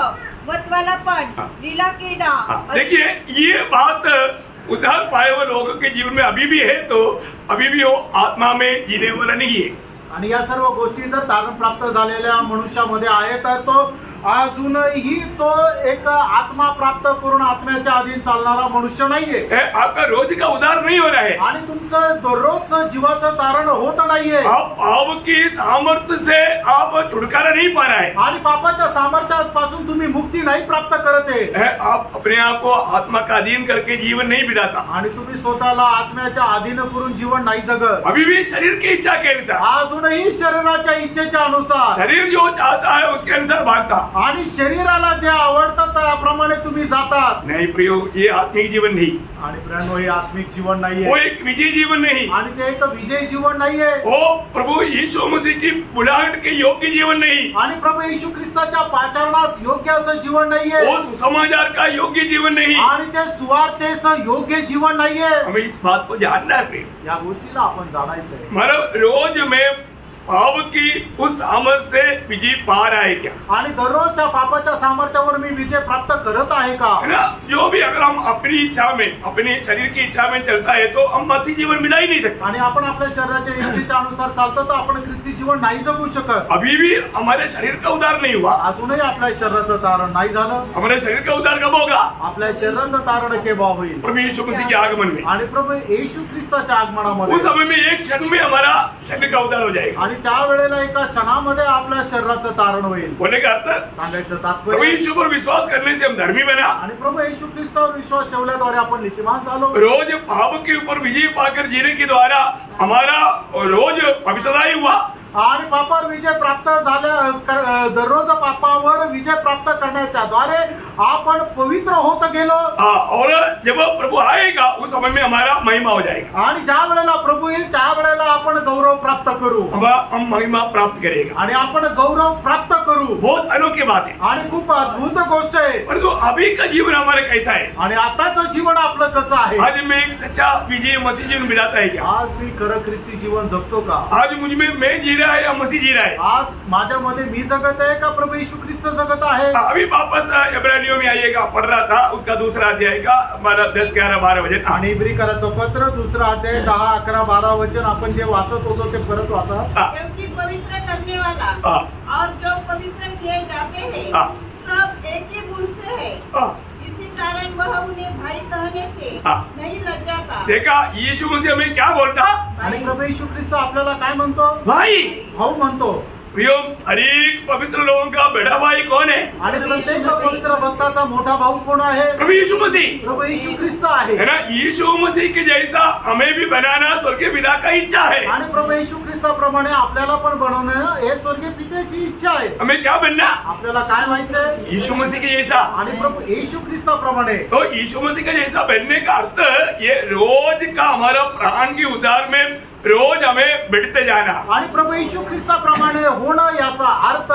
Speaker 3: मतवालापन, लीला क्रीड़ा।
Speaker 1: देखिए ये बात उद्धार पाए हुए लोगों के जीवन में अभी भी है, तो अभी भी वो आत्मा में जीने वाला नहीं है।
Speaker 2: आणि या सर्व गोष्टी जर तारण प्राप्त झालेल्या मनुष्यामध्ये आहे तर तो अजूनही तो एक आत्मा प्राप्त करून आत्म्याच्या अधीन चालणारा मनुष्य नाहीये।
Speaker 1: आपका रोज का उद्धार नहीं हो रहा है,
Speaker 2: आणि तुमचं दररोजचं जीवाचं तारण होत नाहीये।
Speaker 1: आप पाप की सामर्थ्य से आप छुटकारा नहीं पा रहा है,
Speaker 2: आणि पापाच्या सामर्थ्यापासून तुम्ही मुक्ती नाही प्राप्त करत आहे।
Speaker 1: आप अपने आप को आत्मा का अधीन करके जीवन नहीं बिताता,
Speaker 2: आणि तुम्ही स्वतःला आत्म्याच्या अधीन करून जीवन नाही जगत।
Speaker 1: अभी भी शरीर की इच्छा के अनुसार,
Speaker 2: अजूनही शरीराच्या इच्छेच्या अनुसार,
Speaker 1: शरीर जो चाहता है उसके अनुसार भागता,
Speaker 2: आणि शरीराला जे आवडतं त्याप्रमाणे तुम्ही जातात।
Speaker 1: नहीं प्रियो, ये आत्मिक जीवन नहीं,
Speaker 2: आणि प्रियांनो हे आत्मिक जीवन नाहीये,
Speaker 1: वो एक विजय जीवन नहीं,
Speaker 2: आणि ते एक विजय जीवन नाहीये,
Speaker 1: वो प्रभु यीशु मसीह की बुलाहट के योग्य जीवन नहीं,
Speaker 2: आणि प्रभू येशू ख्रिस्ताच्या पाचारणास योग्य असं जीवन नाहीये,
Speaker 1: वो सुसमाचार का योग्य जीवन नहीं,
Speaker 2: आणि ते सुवार्तेस योग्य जीवन नाहीये।
Speaker 1: हमें इस बात को जानना है।
Speaker 2: या गोष्टीला आपण जाणायचंय।
Speaker 1: मतलब रोज में पाप की उस सामर्थ्य से विजय पा रहा है क्या?
Speaker 2: आणि दररोज त्या पापाच्या सामर्थ्यावर मी विजय प्राप्त करत आहे का?
Speaker 1: है ना? जो भी अगर हम अपनी इच्छा में, अपने शरीर की इच्छा में चलता है तो हम मसीह जीवन मिला ही नहीं सकता।
Speaker 2: आणि आपण आपल्या शरीराच्या इच्छेच्या अनुसार चालतो तर आपण ख्रिस्ती जीवन नाही जगू शकत।
Speaker 1: अभी भी हमारे शरीर का उद्धार नहीं हुआ,
Speaker 2: अजूनही आपल्या शरीराचं तारण नाही झालं।
Speaker 1: हमारे शरीर का उद्धार कब होगा?
Speaker 2: आपल्या शरीराचं तारण केव्हा होईल?
Speaker 1: प्रभु यीशु मसीह के आगमन में।
Speaker 2: आणि प्रभू येशू ख्रिस्ताच्या आगमनामध्ये
Speaker 1: उस समय में एक क्षण में हमारा शरीर का उद्धार हो जाएगा।
Speaker 2: आणि त्यावेळेला एका क्षणामध्ये आपल्या शरीराचं तारण होईल।
Speaker 1: बोले का अर्थ?
Speaker 2: सांगायचं
Speaker 1: प्रभु
Speaker 2: तात्पर्य
Speaker 1: यीशु पर विश्वास करने से हम धर्मी बना,
Speaker 2: आणि प्रभू येशू ख्रिस्तावर विश्वास ठेवल्याद्वारे आपण नीतिमान झालो।
Speaker 1: रोज पाप के ऊपर विजय पाकर जीने के द्वारा हमारा रोज पवित्रता ही हुआ।
Speaker 2: आणि पापावर विजय प्राप्त झाल्या दररोज पापावर विजय प्राप्त करण्याच्या द्वारे आपण पवित्र होत गेलो।
Speaker 1: और जब प्रभु आएगा उस समय में हमारा महिमा हो जाएगा।
Speaker 2: आणि ज्या वेळेला प्रभू येईल त्यावेळेला आपण गौरव प्राप्त करू।
Speaker 1: हम महिमा प्राप्त करेगा
Speaker 2: आणि आपण गौरव प्राप्त करू।
Speaker 1: बहुत अनोखी बात है
Speaker 2: आणि खूप अद्भुत गोष्ट आहे।
Speaker 1: परंतु अभी का जीवन हमारा कैसा है?
Speaker 2: आणि आताचं जीवन आपलं कसं आहे?
Speaker 1: आज मैं एक सच्चा विजय मसीह जीवन बिताता है क्या?
Speaker 2: आज मी खरं ख्रिस्ती जीवन जगतो का?
Speaker 1: आज मुझ में मैं जी रहा है या मसीह जी रहा है?
Speaker 2: आज माझ्यामध्ये मी जगत आहे का प्रभू येशू ख्रिस्त जगत आहे?
Speaker 1: अभी वापस इब्रानियों में आइएगा, पढ़ रहा था उसका दूसरा अध्याय का 10, 11, 12 वचन।
Speaker 2: आणि इब्रिकराचं पत्र दुसरा अध्याय 10, 11, 12 वचन आपण जे वाचत होतो ते परत वाचा।
Speaker 5: क्योंकि पवित्र करने वाला और जो पवित्र किए जाते हैं सब एक ही मूल से है, इसी कारण वह उन्हें भाई कहने से नहीं लज्जाता।
Speaker 1: देखा यीशु मसीह हमें क्या बोलता?
Speaker 2: आणि प्रभू येशू ख्रिस्त आपल्याला काय म्हणतो?
Speaker 1: भाई।
Speaker 2: भाऊ म्हणतो।
Speaker 1: प्रियो, हर एक पवित्र लोगों का बड़ा भाई कौन है?
Speaker 2: आणि प्रत्येक पवित्र भक्ताचा मोठा भाऊ कोण आहे?
Speaker 1: प्रभु यीशु मसीह।
Speaker 2: प्रभू येशू ख्रिस्त आहे।
Speaker 1: है ना? यीशु मसीह के जैसा हमें भी बनाना स्वर्गीय पिता का इच्छा है।
Speaker 2: आणि प्रभू येशू ख्रिस्ताप्रमाणे आपल्याला पण बनवणं हे स्वर्गीय पित्याची इच्छा आहे।
Speaker 1: हमें क्या बनना?
Speaker 2: आपल्याला काय व्हायचंय?
Speaker 1: यीशु मसीह के जैसा।
Speaker 2: आणि प्रभू येशू ख्रिस्ताप्रमाणे।
Speaker 1: तो यीशु मसीह का जैसा बनने का अर्थ ये रोज का हमारा प्राण की उद्धार में रोज हमें बढ़ते जाना।
Speaker 2: आणि प्रभू येशू ख्रिस्ताप्रमाणे होणं याचा अर्थ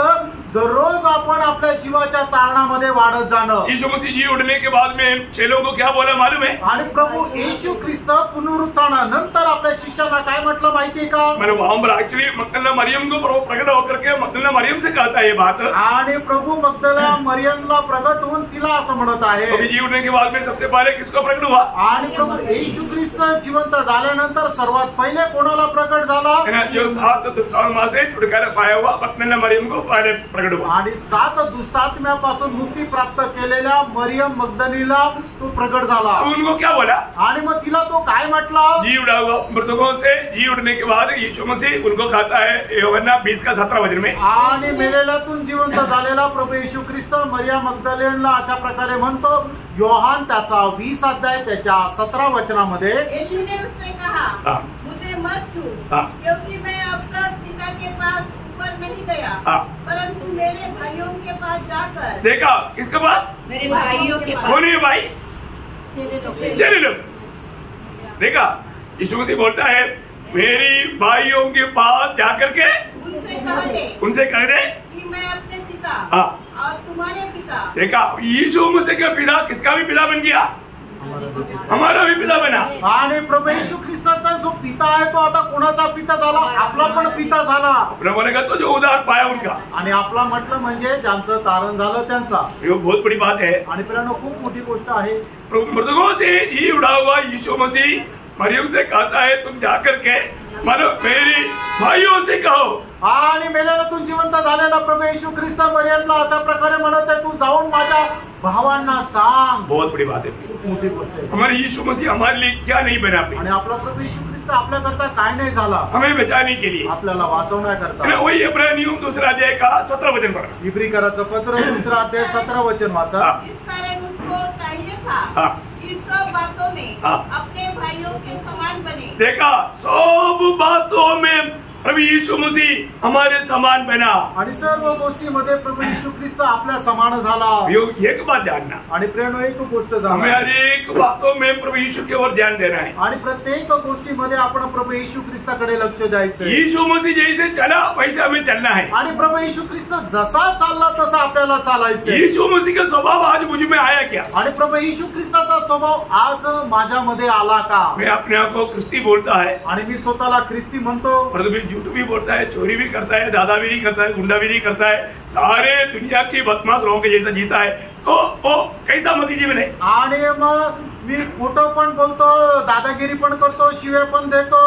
Speaker 2: दररोज आपण आपल्या जीवाच्या तारणामध्ये वाढत जाणं।
Speaker 1: यीशु मसीह जी उठने के बाद में चेलों को क्या बोला मालूम है?
Speaker 2: आणि प्रभू येशू ख्रिस्त पुनरुत्थानानंतर आपल्या शिष्यांना काय म्हटलं माहितीये का?
Speaker 1: मैंने वहां पर एक्चुअली मगदलेना मरियम को प्रभु प्रकट होकर के मगदलेना मरियम से कहता है ये बात।
Speaker 2: आणि प्रभु मगदलेना मरियमला प्रकट होऊन तिला असं म्हणत आहे।
Speaker 1: जी उठने के बाद में सबसे पहले किसको प्रकट हुआ?
Speaker 2: आणि प्रभू येशू ख्रिस्त जिवंत झाल्यानंतर सर्वात पहिले कोणाला प्रकट झाला?
Speaker 1: जो 7 दुष्टात्मा से छुटकारा पाया हुआ मगदलेना मरियम को पहले प्रकट हुआ।
Speaker 2: आणि 7 दुष्टात्म्यापासून मुक्ती प्राप्त केलेल्या मरियम मगदलीला तो प्रकट झाला।
Speaker 1: उनको क्या बोला?
Speaker 2: आणि मग तिला तो काय म्हटला?
Speaker 1: जी उठा हुआ मृतकों से जी उठने के बाद यीशु मसीह उनको कहता है यूहन्ना 20 का 17 वचन में।
Speaker 2: आणि मेलेल्यातून जिवंत झालेला प्रभू येशू ख्रिस्त मरियम मगदलेनला अशा प्रकारे म्हणतो। योहान त्याचा 20 अध्याय त्याच्या 17 वचनामध्ये
Speaker 5: यीशु ने उससे कहा, मुझे मत छू, क्योंकि मैं अब तक पिता के पास ऊपर नहीं गया, परंतु मेरे भाइयों के पास जाकर।
Speaker 1: देखा किसके पास?
Speaker 3: मेरे भाइयों के पास।
Speaker 1: कौन है भाई? चले लोग। देखा यीशु मसीह बोलता है मेरी भाइयों के पास जाकर के उनसे कह दे
Speaker 5: कि मैं अपने पिता और तुम्हारे पिता।
Speaker 1: देखा यीशु मसीह का पिता किसका भी पिता बन गया? हमारा भी पिता बना।
Speaker 2: आणि प्रभू येशू ख्रिस्ताचा जो पिता आहे तो आता कोणाचा पिता झाला? आपला पण पिता झाला।
Speaker 1: आपला बोलेगा तो जो उद्धार पाया उनका।
Speaker 2: आणि आपला म्हटलं म्हणजे ज्यांचं तारण झालं त्यांचा।
Speaker 1: ये बहुत बड़ी बात है।
Speaker 2: आणि प्रियानो खूप मोठी गोष्ट आहे।
Speaker 1: मृतकों से जी उठा हुआ यीशु मसीह मरियम से कहता है तुम जाकर के मानो मेरी भाइयों से कहो।
Speaker 2: आणि मेलेल्यातून जिवंत झालेला प्रभू येशू ख्रिस्त मरियमला अशा प्रकारे म्हणत आहे तू जाऊन माझ्या भावांना सांग।
Speaker 1: बहुत बड़ी बात है।
Speaker 2: खूप मोठी गोष्ट आहे।
Speaker 1: हमारे यीशु मसीह हमारे लिए क्या नहीं बना?
Speaker 2: आणि आपला प्रभू येशू ख्रिस्त आपल्याकरता काय नाही झाला?
Speaker 1: हमें बचाने के लिए,
Speaker 2: आपल्याला वाचवण्याकरता।
Speaker 1: वही इब्रानियों दूसरा अध्याय का 17 वचन पढ़ा।
Speaker 2: इब्रिकराचं पत्र दुसरा अध्याय 17 वचन वाचा।
Speaker 5: इस कारण उसको चाहिए था कि सब बातों में अपने भाइयों के समान बने। देखा
Speaker 1: सब बातों में प्रभु यीशु मसीह हमारे समान बना।
Speaker 2: आणि सर्व गोष्टीमध्ये प्रभू येशू ख्रिस्त आपल्या समान झाला।
Speaker 1: एक बात जानना।
Speaker 2: आणि प्रेरणा एक गोष्ट
Speaker 1: हमें
Speaker 2: जाणा।
Speaker 1: हर एक बातों में प्रभु यीशु की ओर ध्यान देना है।
Speaker 2: आणि प्रत्येक गोष्टीमध्ये आपण प्रभू येशू ख्रिस्ताकडे लक्ष द्यायचं।
Speaker 1: यीशु मसीह जैसे चला वैसे हमें चलना है।
Speaker 2: आणि प्रभू येशू ख्रिस्त जसा चालला तसा आपल्याला चालायचं।
Speaker 1: यीशु मसीह का स्वभाव आज मुझ में आया क्या?
Speaker 2: आणि प्रभू येशू ख्रिस्ताचा स्वभाव आज माझ्यामध्ये आला का?
Speaker 1: मैं अपने आप को ख्रिस्ती बोलता है
Speaker 2: आणि मी स्वतःला ख्रिस्ती म्हणतो।
Speaker 1: परंतु झूठ भी बोलता है, चोरी भी करता है, दादागिरी करता है, गुंडागिरी करता है, सारे दुनिया की बदमाश लोगों के जैसा जीता है, तो वो कैसा मसीह जीवन है?
Speaker 2: आणि मग मी खोटं पण बोलतो, दादागिरी पण करतो, शिवे पण देतो,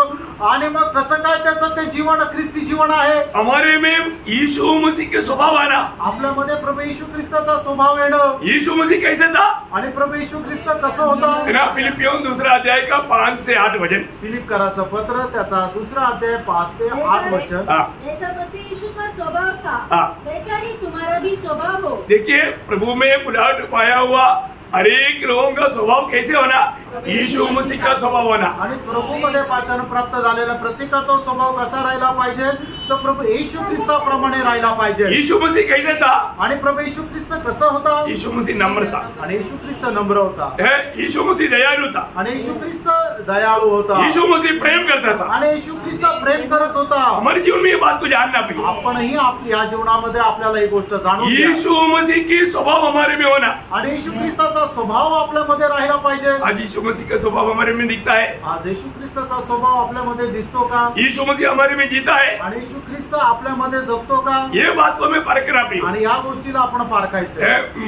Speaker 2: आणि मग कसं काय त्याचं ते जीवन ख्रिस्ती जीवन आहे?
Speaker 1: हमारे में यीशु मसीह के स्वभाव आना,
Speaker 2: आपल्यामध्ये प्रभू येशू ख्रिस्ताचा स्वभाव येणं.
Speaker 1: यीशु मसीह कैसे था?
Speaker 2: आणि प्रभू येशू ख्रिस्त कसं होतं?
Speaker 1: ना फिलिपियों 2 अध्याय का 5 से 8 वचन.
Speaker 2: फिलिपकराचं पत्र त्याचा 2 अध्याय 5 ते 8 वचन.
Speaker 4: जैसा मसीह यीशु का स्वभाव था वैसा ही तुम्हारा भी स्वभाव हो.
Speaker 1: देखिए, प्रभु में बुलाहट पाया हुआ हर एक लोगों का स्वभाव कैसे होना? यीशु मसीह का स्वभाव होना.
Speaker 2: आणि प्रभूमध्ये वाचन प्राप्त झालेला प्रत्येकाचा स्वभाव कसा राहिला पाहिजे? तर प्रभू येशू ख्रिस्ताप्रमाणे राहिला पाहिजे.
Speaker 1: यीशु मसीह कैसे था?
Speaker 2: आणि प्रभू येशू ख्रिस्त कसं होता?
Speaker 1: यीशु मसीह नम्र था.
Speaker 2: आणि येशू ख्रिस्त नम्र होता.
Speaker 1: यीशु मसीह दयालु था.
Speaker 2: आणि येशू ख्रिस्त दयाळू होता.
Speaker 1: यीशु मसीह प्रेम करता था.
Speaker 2: आणि येशू ख्रिस्त प्रेम करत होता.
Speaker 1: हमारे जीवन में ये बात को जानना पड़ेगा.
Speaker 2: आपणही आपल्या जीवनामध्ये आपल्याला ही गोष्ट जाणून घ्या.
Speaker 1: यीशु मसीह की स्वभाव हमारे में होना.
Speaker 2: आणि येशू ख्रिस्ताचा स्वभाव आपल्यामध्ये राहिला पाहिजे.
Speaker 1: आज यीशु मसीह का स्वभाव हमारे में दिखता है.
Speaker 2: आज येशू ख्रिस्ताचा स्वभाव आपल्यामध्ये दिसतो का?
Speaker 1: यीशु मसीह हमारे में जीता है.
Speaker 2: आणि येशू ख्रिस्त आपल्यामध्ये जगतो का?
Speaker 1: ये बात को हमें परखना पड़ेगा.
Speaker 2: आणि या गोष्टीला आपण पारखायचं.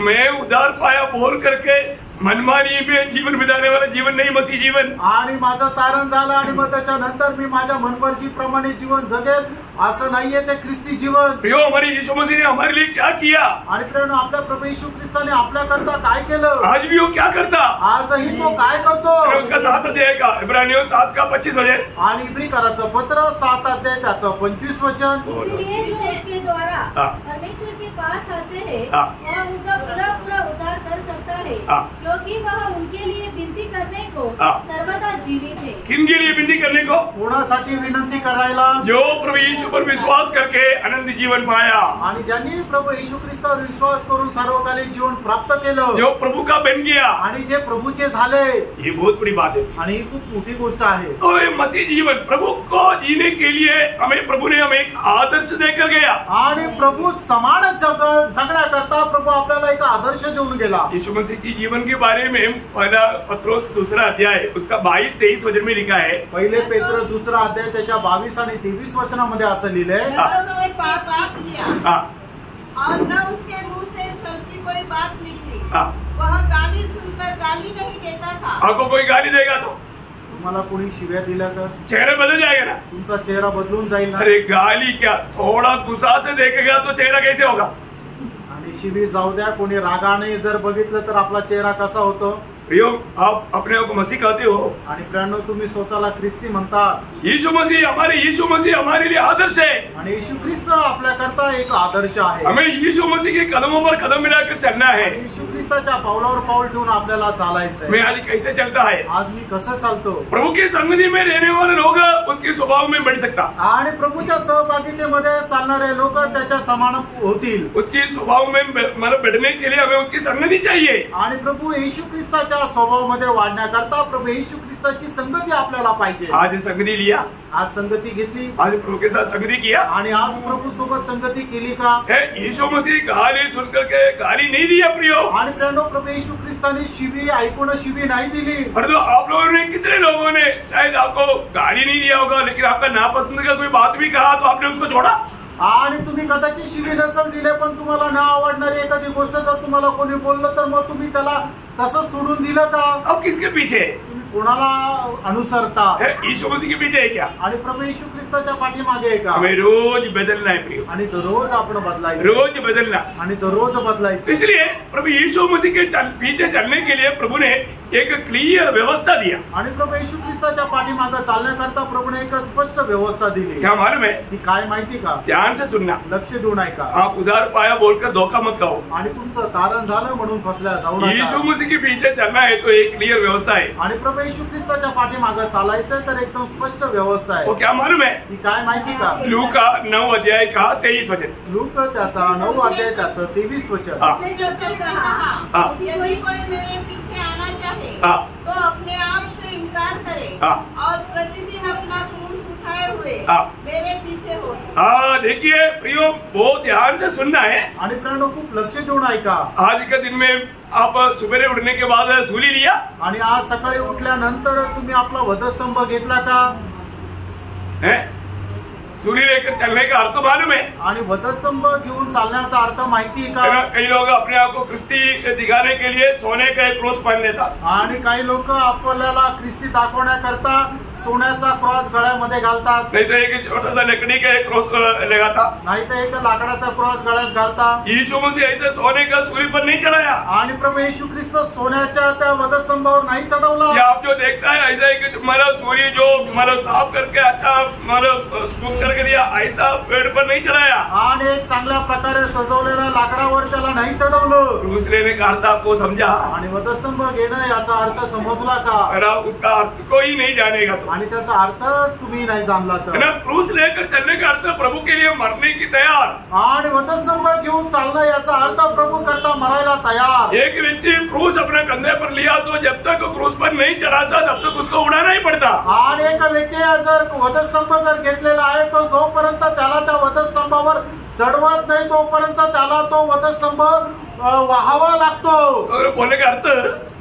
Speaker 1: मैं उदार पाया बोल करके मनमानी में जीवन बिताने वाला जीवन नहीं, मसीह जीवन.
Speaker 2: आणि माझं तारण झालं आणि मग त्याच्यानंतर मी माझ्या मनमर्जी प्रमाणे जीवन जगेल असं नाहीये ते ख्रिस्ती जीवन.
Speaker 1: प्रियो, हमारे यीशु मसीह ने हमारे लिए क्या किया?
Speaker 2: आणि प्रेम आपल्या प्रभू येशू ख्रिस्ताने आपल्याकरता काय केलं?
Speaker 1: आज भी वो क्या करता?
Speaker 2: आजही तो काय करतो?
Speaker 1: उसका 7 अध्याय का इब्रानियों 7 का 25 वचन.
Speaker 2: आणि इब्रिकराचं पत्र 7 अध्याय त्याचं 25 वचन.
Speaker 4: इसलिए जो उसके द्वारा परमेश्वर के पास आते हैं वह उनका पूरा पूरा उद्धार कर सकता है, क्योंकि वह उनके लिए विनती करने को सर्वदा जीवित है.
Speaker 1: किनके लिए विनती करने को?
Speaker 2: कोणासाठी विनंती करायला?
Speaker 1: जो प्रभु यीशु पर विश्वास करके अनंत जीवन पाया.
Speaker 2: आणि ज्यांनी प्रभू येशू ख्रिस्तावर विश्वास करून सर्वकालीन जीवन प्राप्त केलं,
Speaker 1: जो प्रभु का बन गया,
Speaker 2: आणि जे प्रभूचे झाले,
Speaker 1: ये बहुत बड़ी बात है.
Speaker 2: आणि ही खूप मोठी गोष्ट आहे.
Speaker 1: तो ये मसीह जीवन प्रभु को जीने के लिए प्रभु ने हमें एक आदर्श देकर गया.
Speaker 2: आणि प्रभू समान जगण्याकरता प्रभू आपल्याला एक आदर्श देऊन गेला.
Speaker 1: यीशु मसीह की जीवन के बारे में पहला पत्रोस 2 अध्याय उसका 22-23 वचन में लिखा है.
Speaker 2: पहिले पेत्र 2 अध्याय त्याच्या 22 आणि 23 वचनामध्ये असं लिहिलंय.
Speaker 5: पाप किया और न उसके मुंह से छलती कोई बात निकली. वह गाली सुनकर गाली नहीं देता था.
Speaker 1: आपको कोई गाली देगा तो
Speaker 2: तुम्हाला कोणी शिव्या दिल्या तर
Speaker 1: चेहरा बदल जाएगा ना.
Speaker 2: तुमचा चेहरा बदलून जाईल ना.
Speaker 1: अरे गाली क्या, थोड़ा गुस्सा से देखेगा तो चेहरा कैसे होगा?
Speaker 2: आणि शिवी जाऊ द्या, कोणी रागाने जर बघितलं तर आपला चेहरा कसा होतो?
Speaker 1: प्रियो, आप अपने आप को मसीह कहते हो.
Speaker 2: आणि प्रियांनो, तुम्ही स्वतःला ख्रिस्ती म्हणता.
Speaker 1: यीशु मसीह हमारे लिए आदर्श है.
Speaker 2: आणि येशू ख्रिस्त आपल्याकरता एक आदर्श आहे.
Speaker 1: हमें यीशु मसीह के कदमों पर कदम मिलाकर चलना है.
Speaker 2: येशू ख्रिस्ताच्या पावलावर पाऊल ठेवून आपल्याला चालायचं.
Speaker 1: मैं आज कैसे चलता है?
Speaker 2: आज मी कसं चालतो?
Speaker 1: प्रभु की संगति में रहने वाले लोग उसके स्वभाव में बढ़ सकता.
Speaker 2: आणि प्रभूच्या सहभागितेमध्ये चालणारे लोक त्याच्या समान होतील.
Speaker 1: उसके स्वभाव में मतलब बढ़ने के लिए हमें उसकी संगति चाहिए.
Speaker 2: आणि प्रभू येशू ख्रिस्ताच्या स्वभावामध्ये वाढण्याकरता प्रभू येशू ख्रिस्ताची संगती आपल्याला पाहिजे.
Speaker 1: आज संगति लिया,
Speaker 2: आज संगती घेतली,
Speaker 1: आज प्रभु के साथ संगति किया,
Speaker 2: आणि आज प्रभू सोबत संगती केली का?
Speaker 1: यीशु मसीह गाली सुनकर के गाली नहीं दिया प्रियो.
Speaker 2: आणि प्रियांनो, प्रभू येशू ख्रिस्ताने शिवी ऐकून शिवी नहीं दिली.
Speaker 1: परंतु आप लोगों ने, कितने लोगों ने शायद आपको गाली नहीं दिया होगा, लेकिन आपका नापसंद का कोई बात भी कहा तो आपने उसको छोड़ा.
Speaker 2: आणि तुम्ही कदाचित शिवी नसेल दिले, पण तुम्हाला न आवडणारी एखादी गोष्ट जर तुम्हाला कोणी बोललं तर मग तुम्ही त्याला तसंच सोडून दिलं का?
Speaker 1: अब किसके पीछे?
Speaker 2: तुम्ही कोणाला अनुसरता?
Speaker 1: यीशु मसीह के पीछे है क्या?
Speaker 2: आणि प्रभू येशू ख्रिस्ताच्या पाठीमागे आहे का?
Speaker 1: हमें रोज बदलना है प्रियो.
Speaker 2: आणि दररोज आपण बदलायचं.
Speaker 1: रोज बदलना.
Speaker 2: आणि दररोज बदलायचं.
Speaker 1: इसलिए प्रभु यीशु मसीह के पीछे चलने के लिए प्रभु ने एक क्लियर व्यवस्था दिया.
Speaker 2: आणि प्रभू येशू ख्रिस्ताच्या पाठीमागे चालण्याकरता प्रभूने एक स्पष्ट व्यवस्था दिली.
Speaker 1: क्या मालूम है?
Speaker 2: ती काय माहिती का?
Speaker 1: ध्यान से सुनना,
Speaker 2: लक्ष देऊन ऐका.
Speaker 1: आप उधार पाया बोलकर धोखा मत खाओ.
Speaker 2: आणि तुमचं तारण झालं म्हणून फसल्या जाऊ नका.
Speaker 1: यीशु मसीह के पीछे चलना है तो एक क्लियर व्यवस्था है.
Speaker 2: आणि प्रभू येशू ख्रिस्ताच्या पाठीमागे चालायचं तर एकदम स्पष्ट व्यवस्था आहे.
Speaker 1: वो क्या मालूम है?
Speaker 2: ती काय माहिती का?
Speaker 1: लूका 9 अध्याय का 23 वचन.
Speaker 2: लूक त्याचा 9 अध्याय त्याचं 23 वचन.
Speaker 5: यदि कोई मेरे पीछे आना चाहे तो अपने आप से इनकार करे और प्रतिदिन अपना क्रूस उठाए हुए मेरे पीछे हो.
Speaker 1: देखिए प्रियो, बहुत ध्यान से सुनना है.
Speaker 2: आणि प्रियांनो, खूप लक्ष देऊन ऐका.
Speaker 1: आज के दिन में आप सुबह उठने के बाद सूली लिया.
Speaker 2: आणि आज सकाळी उठल्यानंतर तुम्ही आपला वधस्तंभ घेतला का?
Speaker 1: सूली लेकर चलने का अर्थ मालूम है?
Speaker 2: आणि वधस्तंभ घेऊन चालण्याचा अर्थ माहिती आहे का?
Speaker 1: कई लोग अपने आप को ख्रिस्ती दिखाने के लिए सोने का एक क्रॉस पहन लेता,
Speaker 2: आणि काही लोक आपल्याला ख्रिस्ती दाखवण्याकरता सोन्याचा क्रॉस गळ्यामध्ये घालतात,
Speaker 1: नहीं तो एक छोटा सा लकड़ी का एक क्रॉस लगाता,
Speaker 2: नाही तर एक लाकडाचा क्रॉस गळ्यात घालतात.
Speaker 1: यीशु मसीह ऐसे सोने का सूली पर नहीं चढ़ाया।
Speaker 2: आणि प्रभू येशू ख्रिस्त सोन्याच्या त्या वधस्तंभावर नाही
Speaker 1: ये
Speaker 2: चढवला.
Speaker 1: आप जो देखता है ऐसा है कि मतलब सूली जो मतलब साफ करके अच्छा मतलब स्मूथ करके दिया, ऐसा पेड़ पर नहीं चढ़ाया।
Speaker 2: आणि एक चांगल्या प्रकारे सजवलेल्या लाकडावर त्याला नाही चढवलं.
Speaker 1: क्रूस लेने का अर्थ आपको समझा?
Speaker 2: आणि वधस्तंभ घेणं याचा अर्थ समजला का?
Speaker 1: अगर आप उसका अर्थ कोई नहीं जानेगा तो
Speaker 2: आणि त्याचा अर्थच तुम्ही नाही जाणला तर.
Speaker 1: क्रूस लेकर चलने का अर्थ प्रभु के लिए मरने की तैयार।
Speaker 2: आणि वधस्तंभ घेऊन चालणं याचा अर्थ प्रभू करता मरायला तयार.
Speaker 1: एक व्यक्ति क्रूस अपने कंधे पर लिया तो जब तक क्रूस पर नहीं चढ़ाता तब तक उसको उड़ाना ही पड़ता।
Speaker 2: आणि एका व्यक्ती जर वधस्तंभ जर घेतलेला आहे तो जोपर्यंत त्याला त्या वधस्तंभावर चढवत नाही तोपर्यंत त्याला तो वधस्तंभ वाहावा लागतो.
Speaker 1: और बोलने का अर्थ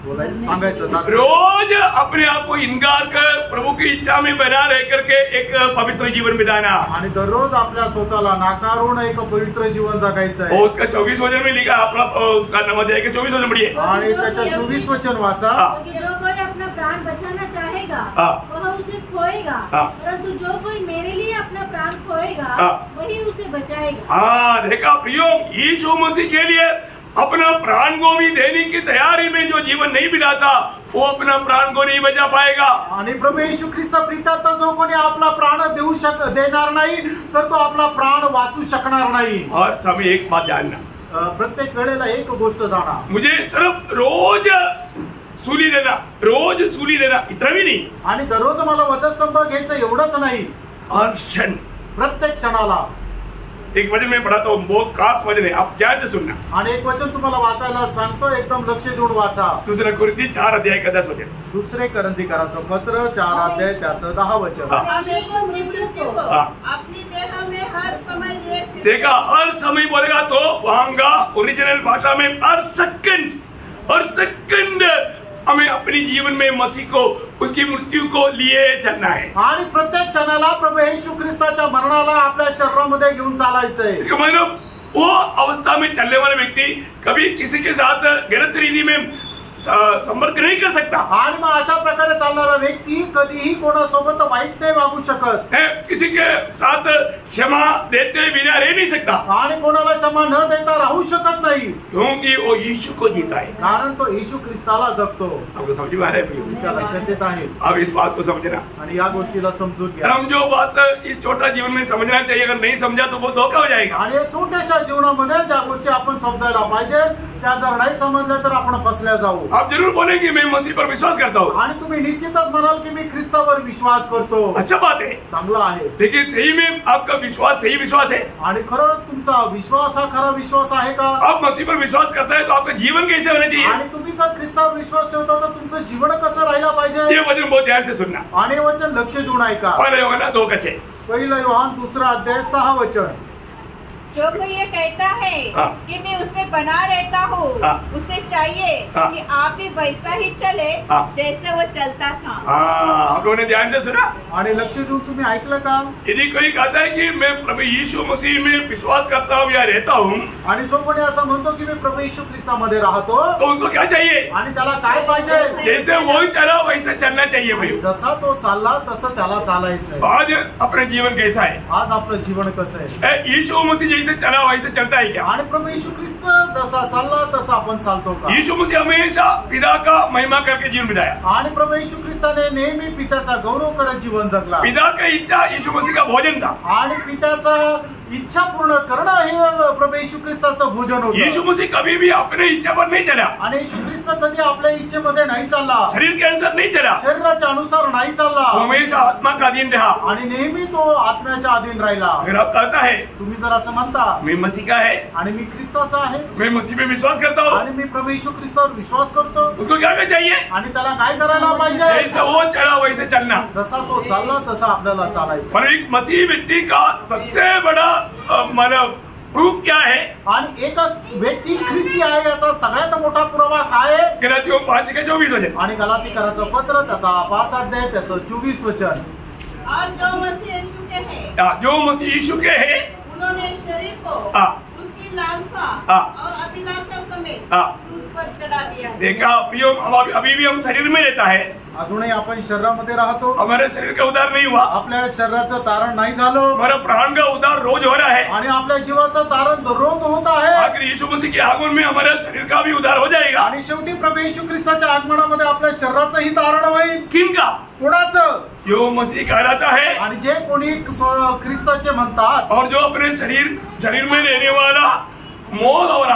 Speaker 2: सांगायचं
Speaker 1: रोज अपने आप को इनकार कर प्रभु की इच्छा में बना रह करके एक पवित्र जीवन बिताना।
Speaker 2: आणि दररोज आपल्या स्वतःला नाकारून एक पवित्र जीवन जगायचं आहे.
Speaker 1: उसका 24 वचन में लिखा, अपना उसका नंबर है कि 24 वचन पढ़िए।
Speaker 2: आणि त्याच्या 24 वचन वाचा.
Speaker 4: जो कोई अपना प्राण बचाना चाहेगा वह उसे खोएगा, परंतु जो कोई मेरे लिए अपना प्राण खोएगा वही उसे बचाएगा।
Speaker 1: हाँ, देखा प्रियो, यीशु मसीह के लिए अपना प्राण को भी देने की तैयारी में जो जीवन नहीं बिताता वो अपना प्राण को नहीं बचा पाएगा।
Speaker 2: आणि प्रभू येशू ख्रिस्त प्रितात जो कोणी आपला प्राण देणार नाही तर तो आपला प्राण वाचू शकणार नाही.
Speaker 1: हर समय एक बात जानना,
Speaker 2: प्रत्येक वेळेला एक गोष्ट जाणा,
Speaker 1: मुझे सिर्फ रोज सूली लेना, रोज सूली लेना इतना भी नहीं,
Speaker 2: आणि दररोज मला वधस्तंभ घ्यायचं एवढंच नाही,
Speaker 1: हर क्षण
Speaker 2: प्रत्येक क्षणाला.
Speaker 1: एक वचन में पढ़ाता हूँ, बहुत खास वचन है, आप ध्यान से सुनना।
Speaker 2: आणि एक वचन तुम्हाला वाचायला सांगतो, एकदम लक्ष देऊन वाचा.
Speaker 1: दूसरा कुरिन्थी 4 अध्याय का 10 वचन।
Speaker 2: दुसरे करंथीकराचं पत्र 4 अध्याय त्याचं 10 वचन.
Speaker 5: अपनी देह में हर समय
Speaker 1: देखा, हर समय बोलेगा तो वहां का ओरिजिनल भाषा में हर सेकंड हमें अपने जीवन में मसीह को उसकी मृत्यु को लिए चलना है.
Speaker 2: आणि प्रत्येक क्षणाला प्रभू येशू ख्रिस्ताच्या मरणाला आपल्या शरीरामध्ये घेऊन चालायचंय.
Speaker 1: इसका मतलब वो अवस्था में चलने वाला व्यक्ति कभी किसी के साथ गलत रीति में संपर्क नहीं कर सकता.
Speaker 2: आणि मग अशा प्रकारे चालणारा व्यक्ती कधीही कोणासोबत वाईट नाही वागू शकत.
Speaker 1: किसी के साथ क्षमा देते बिना रह नहीं सकता.
Speaker 2: आणि कोणाला क्षमा न देता राहू शकत नाही,
Speaker 1: क्योंकि वो यीशु को जीता है,
Speaker 2: कारण तो येशू ख्रिस्ताला जगतो.
Speaker 1: आपको समझ में आ रहा है?
Speaker 2: तुमच्या लक्षात येत आहे.
Speaker 1: अब इस बात को समझना
Speaker 2: आणि या गोष्टीला समजून घ्या.
Speaker 1: हम जो बात इस छोटा जीवन में समझना चाहिए, अगर नहीं समझा तो वो धोखा हो जाएगा.
Speaker 2: आणि या छोट्याशा जीवनामध्ये ज्या गोष्टी आपण समजायला पाहिजे त्या जर नाही समजल्या तर आपण फसल्या जाऊ.
Speaker 1: आप जरूर बोलेंगे मैं मसीह पर विश्वास करता हूँ,
Speaker 2: आणि तुम्ही निश्चितच म्हणाल की मी ख्रिस्तावर विश्वास करतो.
Speaker 1: अच्छा बात है,
Speaker 2: चांगला आहे.
Speaker 1: लेकिन सही में आपका विश्वास सही विश्वास है?
Speaker 2: आणि खरं तुमचा विश्वास हा खरा विश्वास आहे का?
Speaker 1: आप मसीह पर विश्वास करता है तो आपका जीवन कैसे होना चाहिए?
Speaker 2: आणि तुम्ही जर ख्रिस्तावर विश्वास ठेवता तर तुमचं जीवन कसं राहायला पाहिजे?
Speaker 1: ये वचन बहुत ध्यान से सुनना.
Speaker 2: आणि वचन लक्ष देऊन ऐका.
Speaker 1: पहले योहाना 2:6.
Speaker 2: पहिला योहान 2 अध्याय 6 वचन.
Speaker 3: जो कोई ये कहता है कि मैं उसमें बना रहता हूँ, उसे चाहिए कि आप भी वैसा ही चले जैसे वो चलता था.
Speaker 1: आप लोगों ने ध्यान से सुना?
Speaker 2: आणि लक्ष देऊन तुम्ही ऐकलं का?
Speaker 1: यदि कोई कहता है कि मैं प्रभु यीशु मसीह में विश्वास करता हूँ या रहता हूँ,
Speaker 2: आणि जो कोणी असं म्हणतो की मी प्रभू येशू ख्रिस्तामध्ये राहतो,
Speaker 1: तो उसको क्या चाहिए?
Speaker 2: आणि त्याला काय पाहिजे?
Speaker 1: जैसे वो चला वैसे चलना चाहिए भाई.
Speaker 2: जसा तो चालला तसं त्याला चालायचं.
Speaker 1: आज अपना जीवन कैसा है?
Speaker 2: आज आपलं जीवन कसं आहे?
Speaker 1: यीशु मसीह जैसे चला वैसे चलता है क्या?
Speaker 2: आणि प्रभू येशू ख्रिस्त जसा चालला तसा आपण चालतो का?
Speaker 1: यीशु मसीह हमेशा पिता का महिमा करके जीवन बिताया.
Speaker 2: आणि प्रभू येशू ख्रिस्ताने नेहमी पित्याचा गौरव करत जीवन जगला.
Speaker 1: पिता का इच्छा यीशु मसीह का भोजन था.
Speaker 2: आणि पित्याचा इच्छा पूर्ण करणं हे प्रभू येशू ख्रिस्ताचं भोजन होतं.
Speaker 1: यीशु मसीह कभी भी अपने इच्छा पर नहीं चला.
Speaker 2: आणि येशू ख्रिस्त कधी आपल्या इच्छेमध्ये नाही चालला,
Speaker 1: शरीर के अनुसार नहीं चला,
Speaker 2: शरीराच्या अनुसार नाही चालला,
Speaker 1: हमेशा आत्मा का अधीन रहा.
Speaker 2: आणि नेहमी तो आत्म्याच्या अधीन राहिला.
Speaker 1: फिर आप कहता है
Speaker 2: तुम्ही जर असं म्हणता
Speaker 1: मैं मसीह का है,
Speaker 2: आणि मी ख्रिस्ताचा आहे,
Speaker 1: मैं मसीह में विश्वास करता हूँ,
Speaker 2: आणि मी प्रभू येशू ख्रिस्तावर विश्वास करतो,
Speaker 1: उसको क्या करना चाहिए?
Speaker 2: आणि त्याला काय करायला पाहिजे?
Speaker 1: जैसे वो चला वैसे चलना.
Speaker 2: जसा तो चालला तसा आपल्याला चालायचं.
Speaker 1: पर एक मसीह व्यक्ति का सबसे बड़ा प्रूफ क्या है?
Speaker 2: आणि एक व्यक्ती ख्रिस्ती आहे याचा सगळ्यात मोठा पुरावा काय आहे?
Speaker 1: गलातियों 5:24 वचन.
Speaker 2: आणि गलातीकराचं पत्र त्याचा 5 अध्याय त्याचं 24 वचन.
Speaker 5: और जो मसीह यीशु के हैं,
Speaker 1: जो मसीह यीशु के हैं,
Speaker 5: उन्होंने शरीर को उसकी लालसा और अभिलाषा समेत क्रूस पर चढ़ा दिया।
Speaker 1: देखा प्रियो, अभी भी हम शरीर में रहता है,
Speaker 2: अजूनही आपण शरीरामध्ये राहतो,
Speaker 1: हमारे शरीर का उद्धार नहीं हुआ,
Speaker 2: आपल्या शरीराचं तारण नाही झालं,
Speaker 1: हमारा प्राण का उद्धार रोज हो रहा है,
Speaker 2: आणि आपल्या जीवाचं तारण दररोज होत आहे।
Speaker 1: आखिर यीशु मसीह के आगमन में हमारे शरीर का भी उद्धार हो जाएगा।
Speaker 2: आणि शेवटी प्रभू येशू ख्रिस्ताच्या आगमनामध्ये आपल्या शरीराचंही तारण होईल।
Speaker 1: किनका?
Speaker 2: कोणाचं?
Speaker 1: जो मसीह कहलाता है
Speaker 2: आणि जे कोणी ख्रिस्ताचे म्हणतात,
Speaker 1: और जो अपने शरीर में रहने वाला मोह और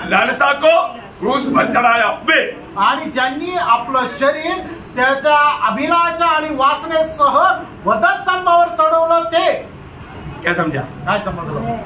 Speaker 1: लालसा को क्रूस पर चढ़ाया वे,
Speaker 2: आणि ज्यांनी आपलं शरीर त्याच्या अभिलाषा आणि वासनेसह वधस्तंभावर चढवलं ते।
Speaker 1: क्या समझा?
Speaker 2: काय समजलं?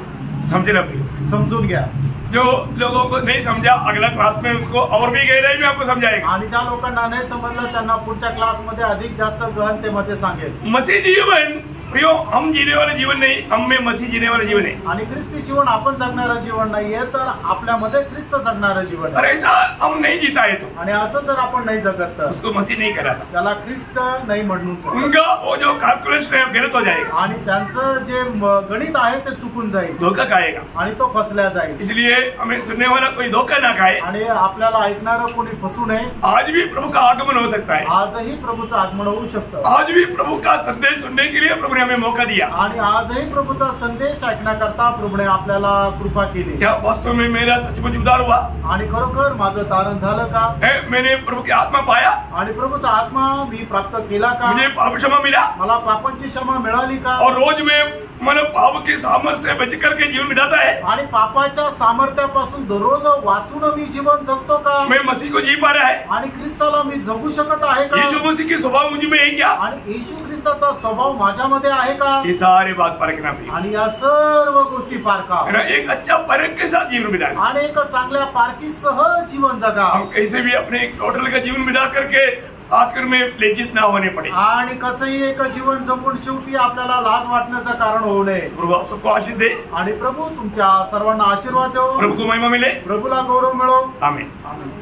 Speaker 1: समझे ना प्रिय?
Speaker 2: समजून घ्या।
Speaker 1: जो लोगों को नहीं समझा, अगला क्लास में उसको और भी गहराई में आपको समझाएगा।
Speaker 2: आणि ज्या लोकांना नाही समजलं त्यांना पुढच्या क्लासमध्ये अधिक जास्त गहनतेमध्ये सांगेल।
Speaker 1: मसीह जीवन प्रियो, हम जीने वाले जीवन नहीं, हम में मसीह जीने वाले जीवन है।
Speaker 2: आणि ख्रिस्ती जीवन आपण जगणारं जीवन नाहीये, तर आपल्यामध्ये ख्रिस्त जगणारं जीवन
Speaker 1: और
Speaker 2: आहे।
Speaker 1: ऐसा हम नहीं जीता है तो
Speaker 2: आणि असं जर आपण नाही जगत तर
Speaker 1: उसको मसीह नहीं कराता,
Speaker 2: त्याला ख्रिस्त नाही म्हणून चालत।
Speaker 1: उनका वो जो कैलकुलेशन है गलत हो जाएगा,
Speaker 2: आणि त्यांचं जे गणित आहे ते चुकून जाईल,
Speaker 1: धोखा खाएगा।
Speaker 2: आणि तो फसल्या जाईल।
Speaker 1: इसलिए हमें सुनने वाला कोई धोखा ना खाए।
Speaker 2: आणि आपल्याला ऐकणारं कोणी फसू नये।
Speaker 1: आज भी प्रभु का आगमन हो सकता है,
Speaker 2: आजही प्रभूचं आगमन होऊ शकतं।
Speaker 1: आज भी प्रभु का संदेश सुनने के लिए प्रभु ने हमें मौका दिया।
Speaker 2: आणि आजही प्रभूचा संदेश ऐकण्याकरता प्रभूने आपल्याला कृपा केली।
Speaker 1: क्या वास्तव में मेरा सचमुच उद्धार हुआ?
Speaker 2: आणि खरोखर माझं तारण झालं का?
Speaker 1: मैंने प्रभु की आत्मा पाया?
Speaker 2: आणि प्रभूचा आत्मा मी प्राप्त केला का?
Speaker 1: मुझे पाप क्षमा मिला?
Speaker 2: मला पापांची क्षमा मिळाली का?
Speaker 1: और रोज में मन पाप के सामर्थ्य से बच करके जीवन बिताता है?
Speaker 2: आणि पापाच्या सामर्थ्यापासून दररोज वाचून मी जीवन जगतो का?
Speaker 1: मैं मसीह को जी पा रहा है?
Speaker 2: आणि ख्रिस्ताला मी जगू शकत आहे का?
Speaker 1: यीशु मसीह के स्वभाव मुझ में है क्या?
Speaker 2: आणि येशू ख्रिस्ताचा स्वभाव माझ्यामध्ये आहे का?
Speaker 1: ये सारे बात परखना प्रिय,
Speaker 2: आणि या सर्व गोष्टी पारखा।
Speaker 1: एक अच्छा परख के साथ जीवन बिताए,
Speaker 2: आणि एक चांगल्या पारखीसह जीवन जगा।
Speaker 1: हम कैसे भी अपने एक टोटल का जीवन बिता करके आखिर में लज्जित ना होने पड़े,
Speaker 2: आणि कसंही एक जीवन जगून शेवटी आपल्याला लाज वाटण्याचं कारण होऊ नये।
Speaker 1: प्रभु आप सबको आशीष दे।
Speaker 2: आणि प्रभू तुमच्या सर्वांना आशीर्वाद देवो।
Speaker 1: प्रभु को महिमा मिले।
Speaker 2: प्रभूला गौरव मिळो।
Speaker 1: आमीन।
Speaker 2: आमीन।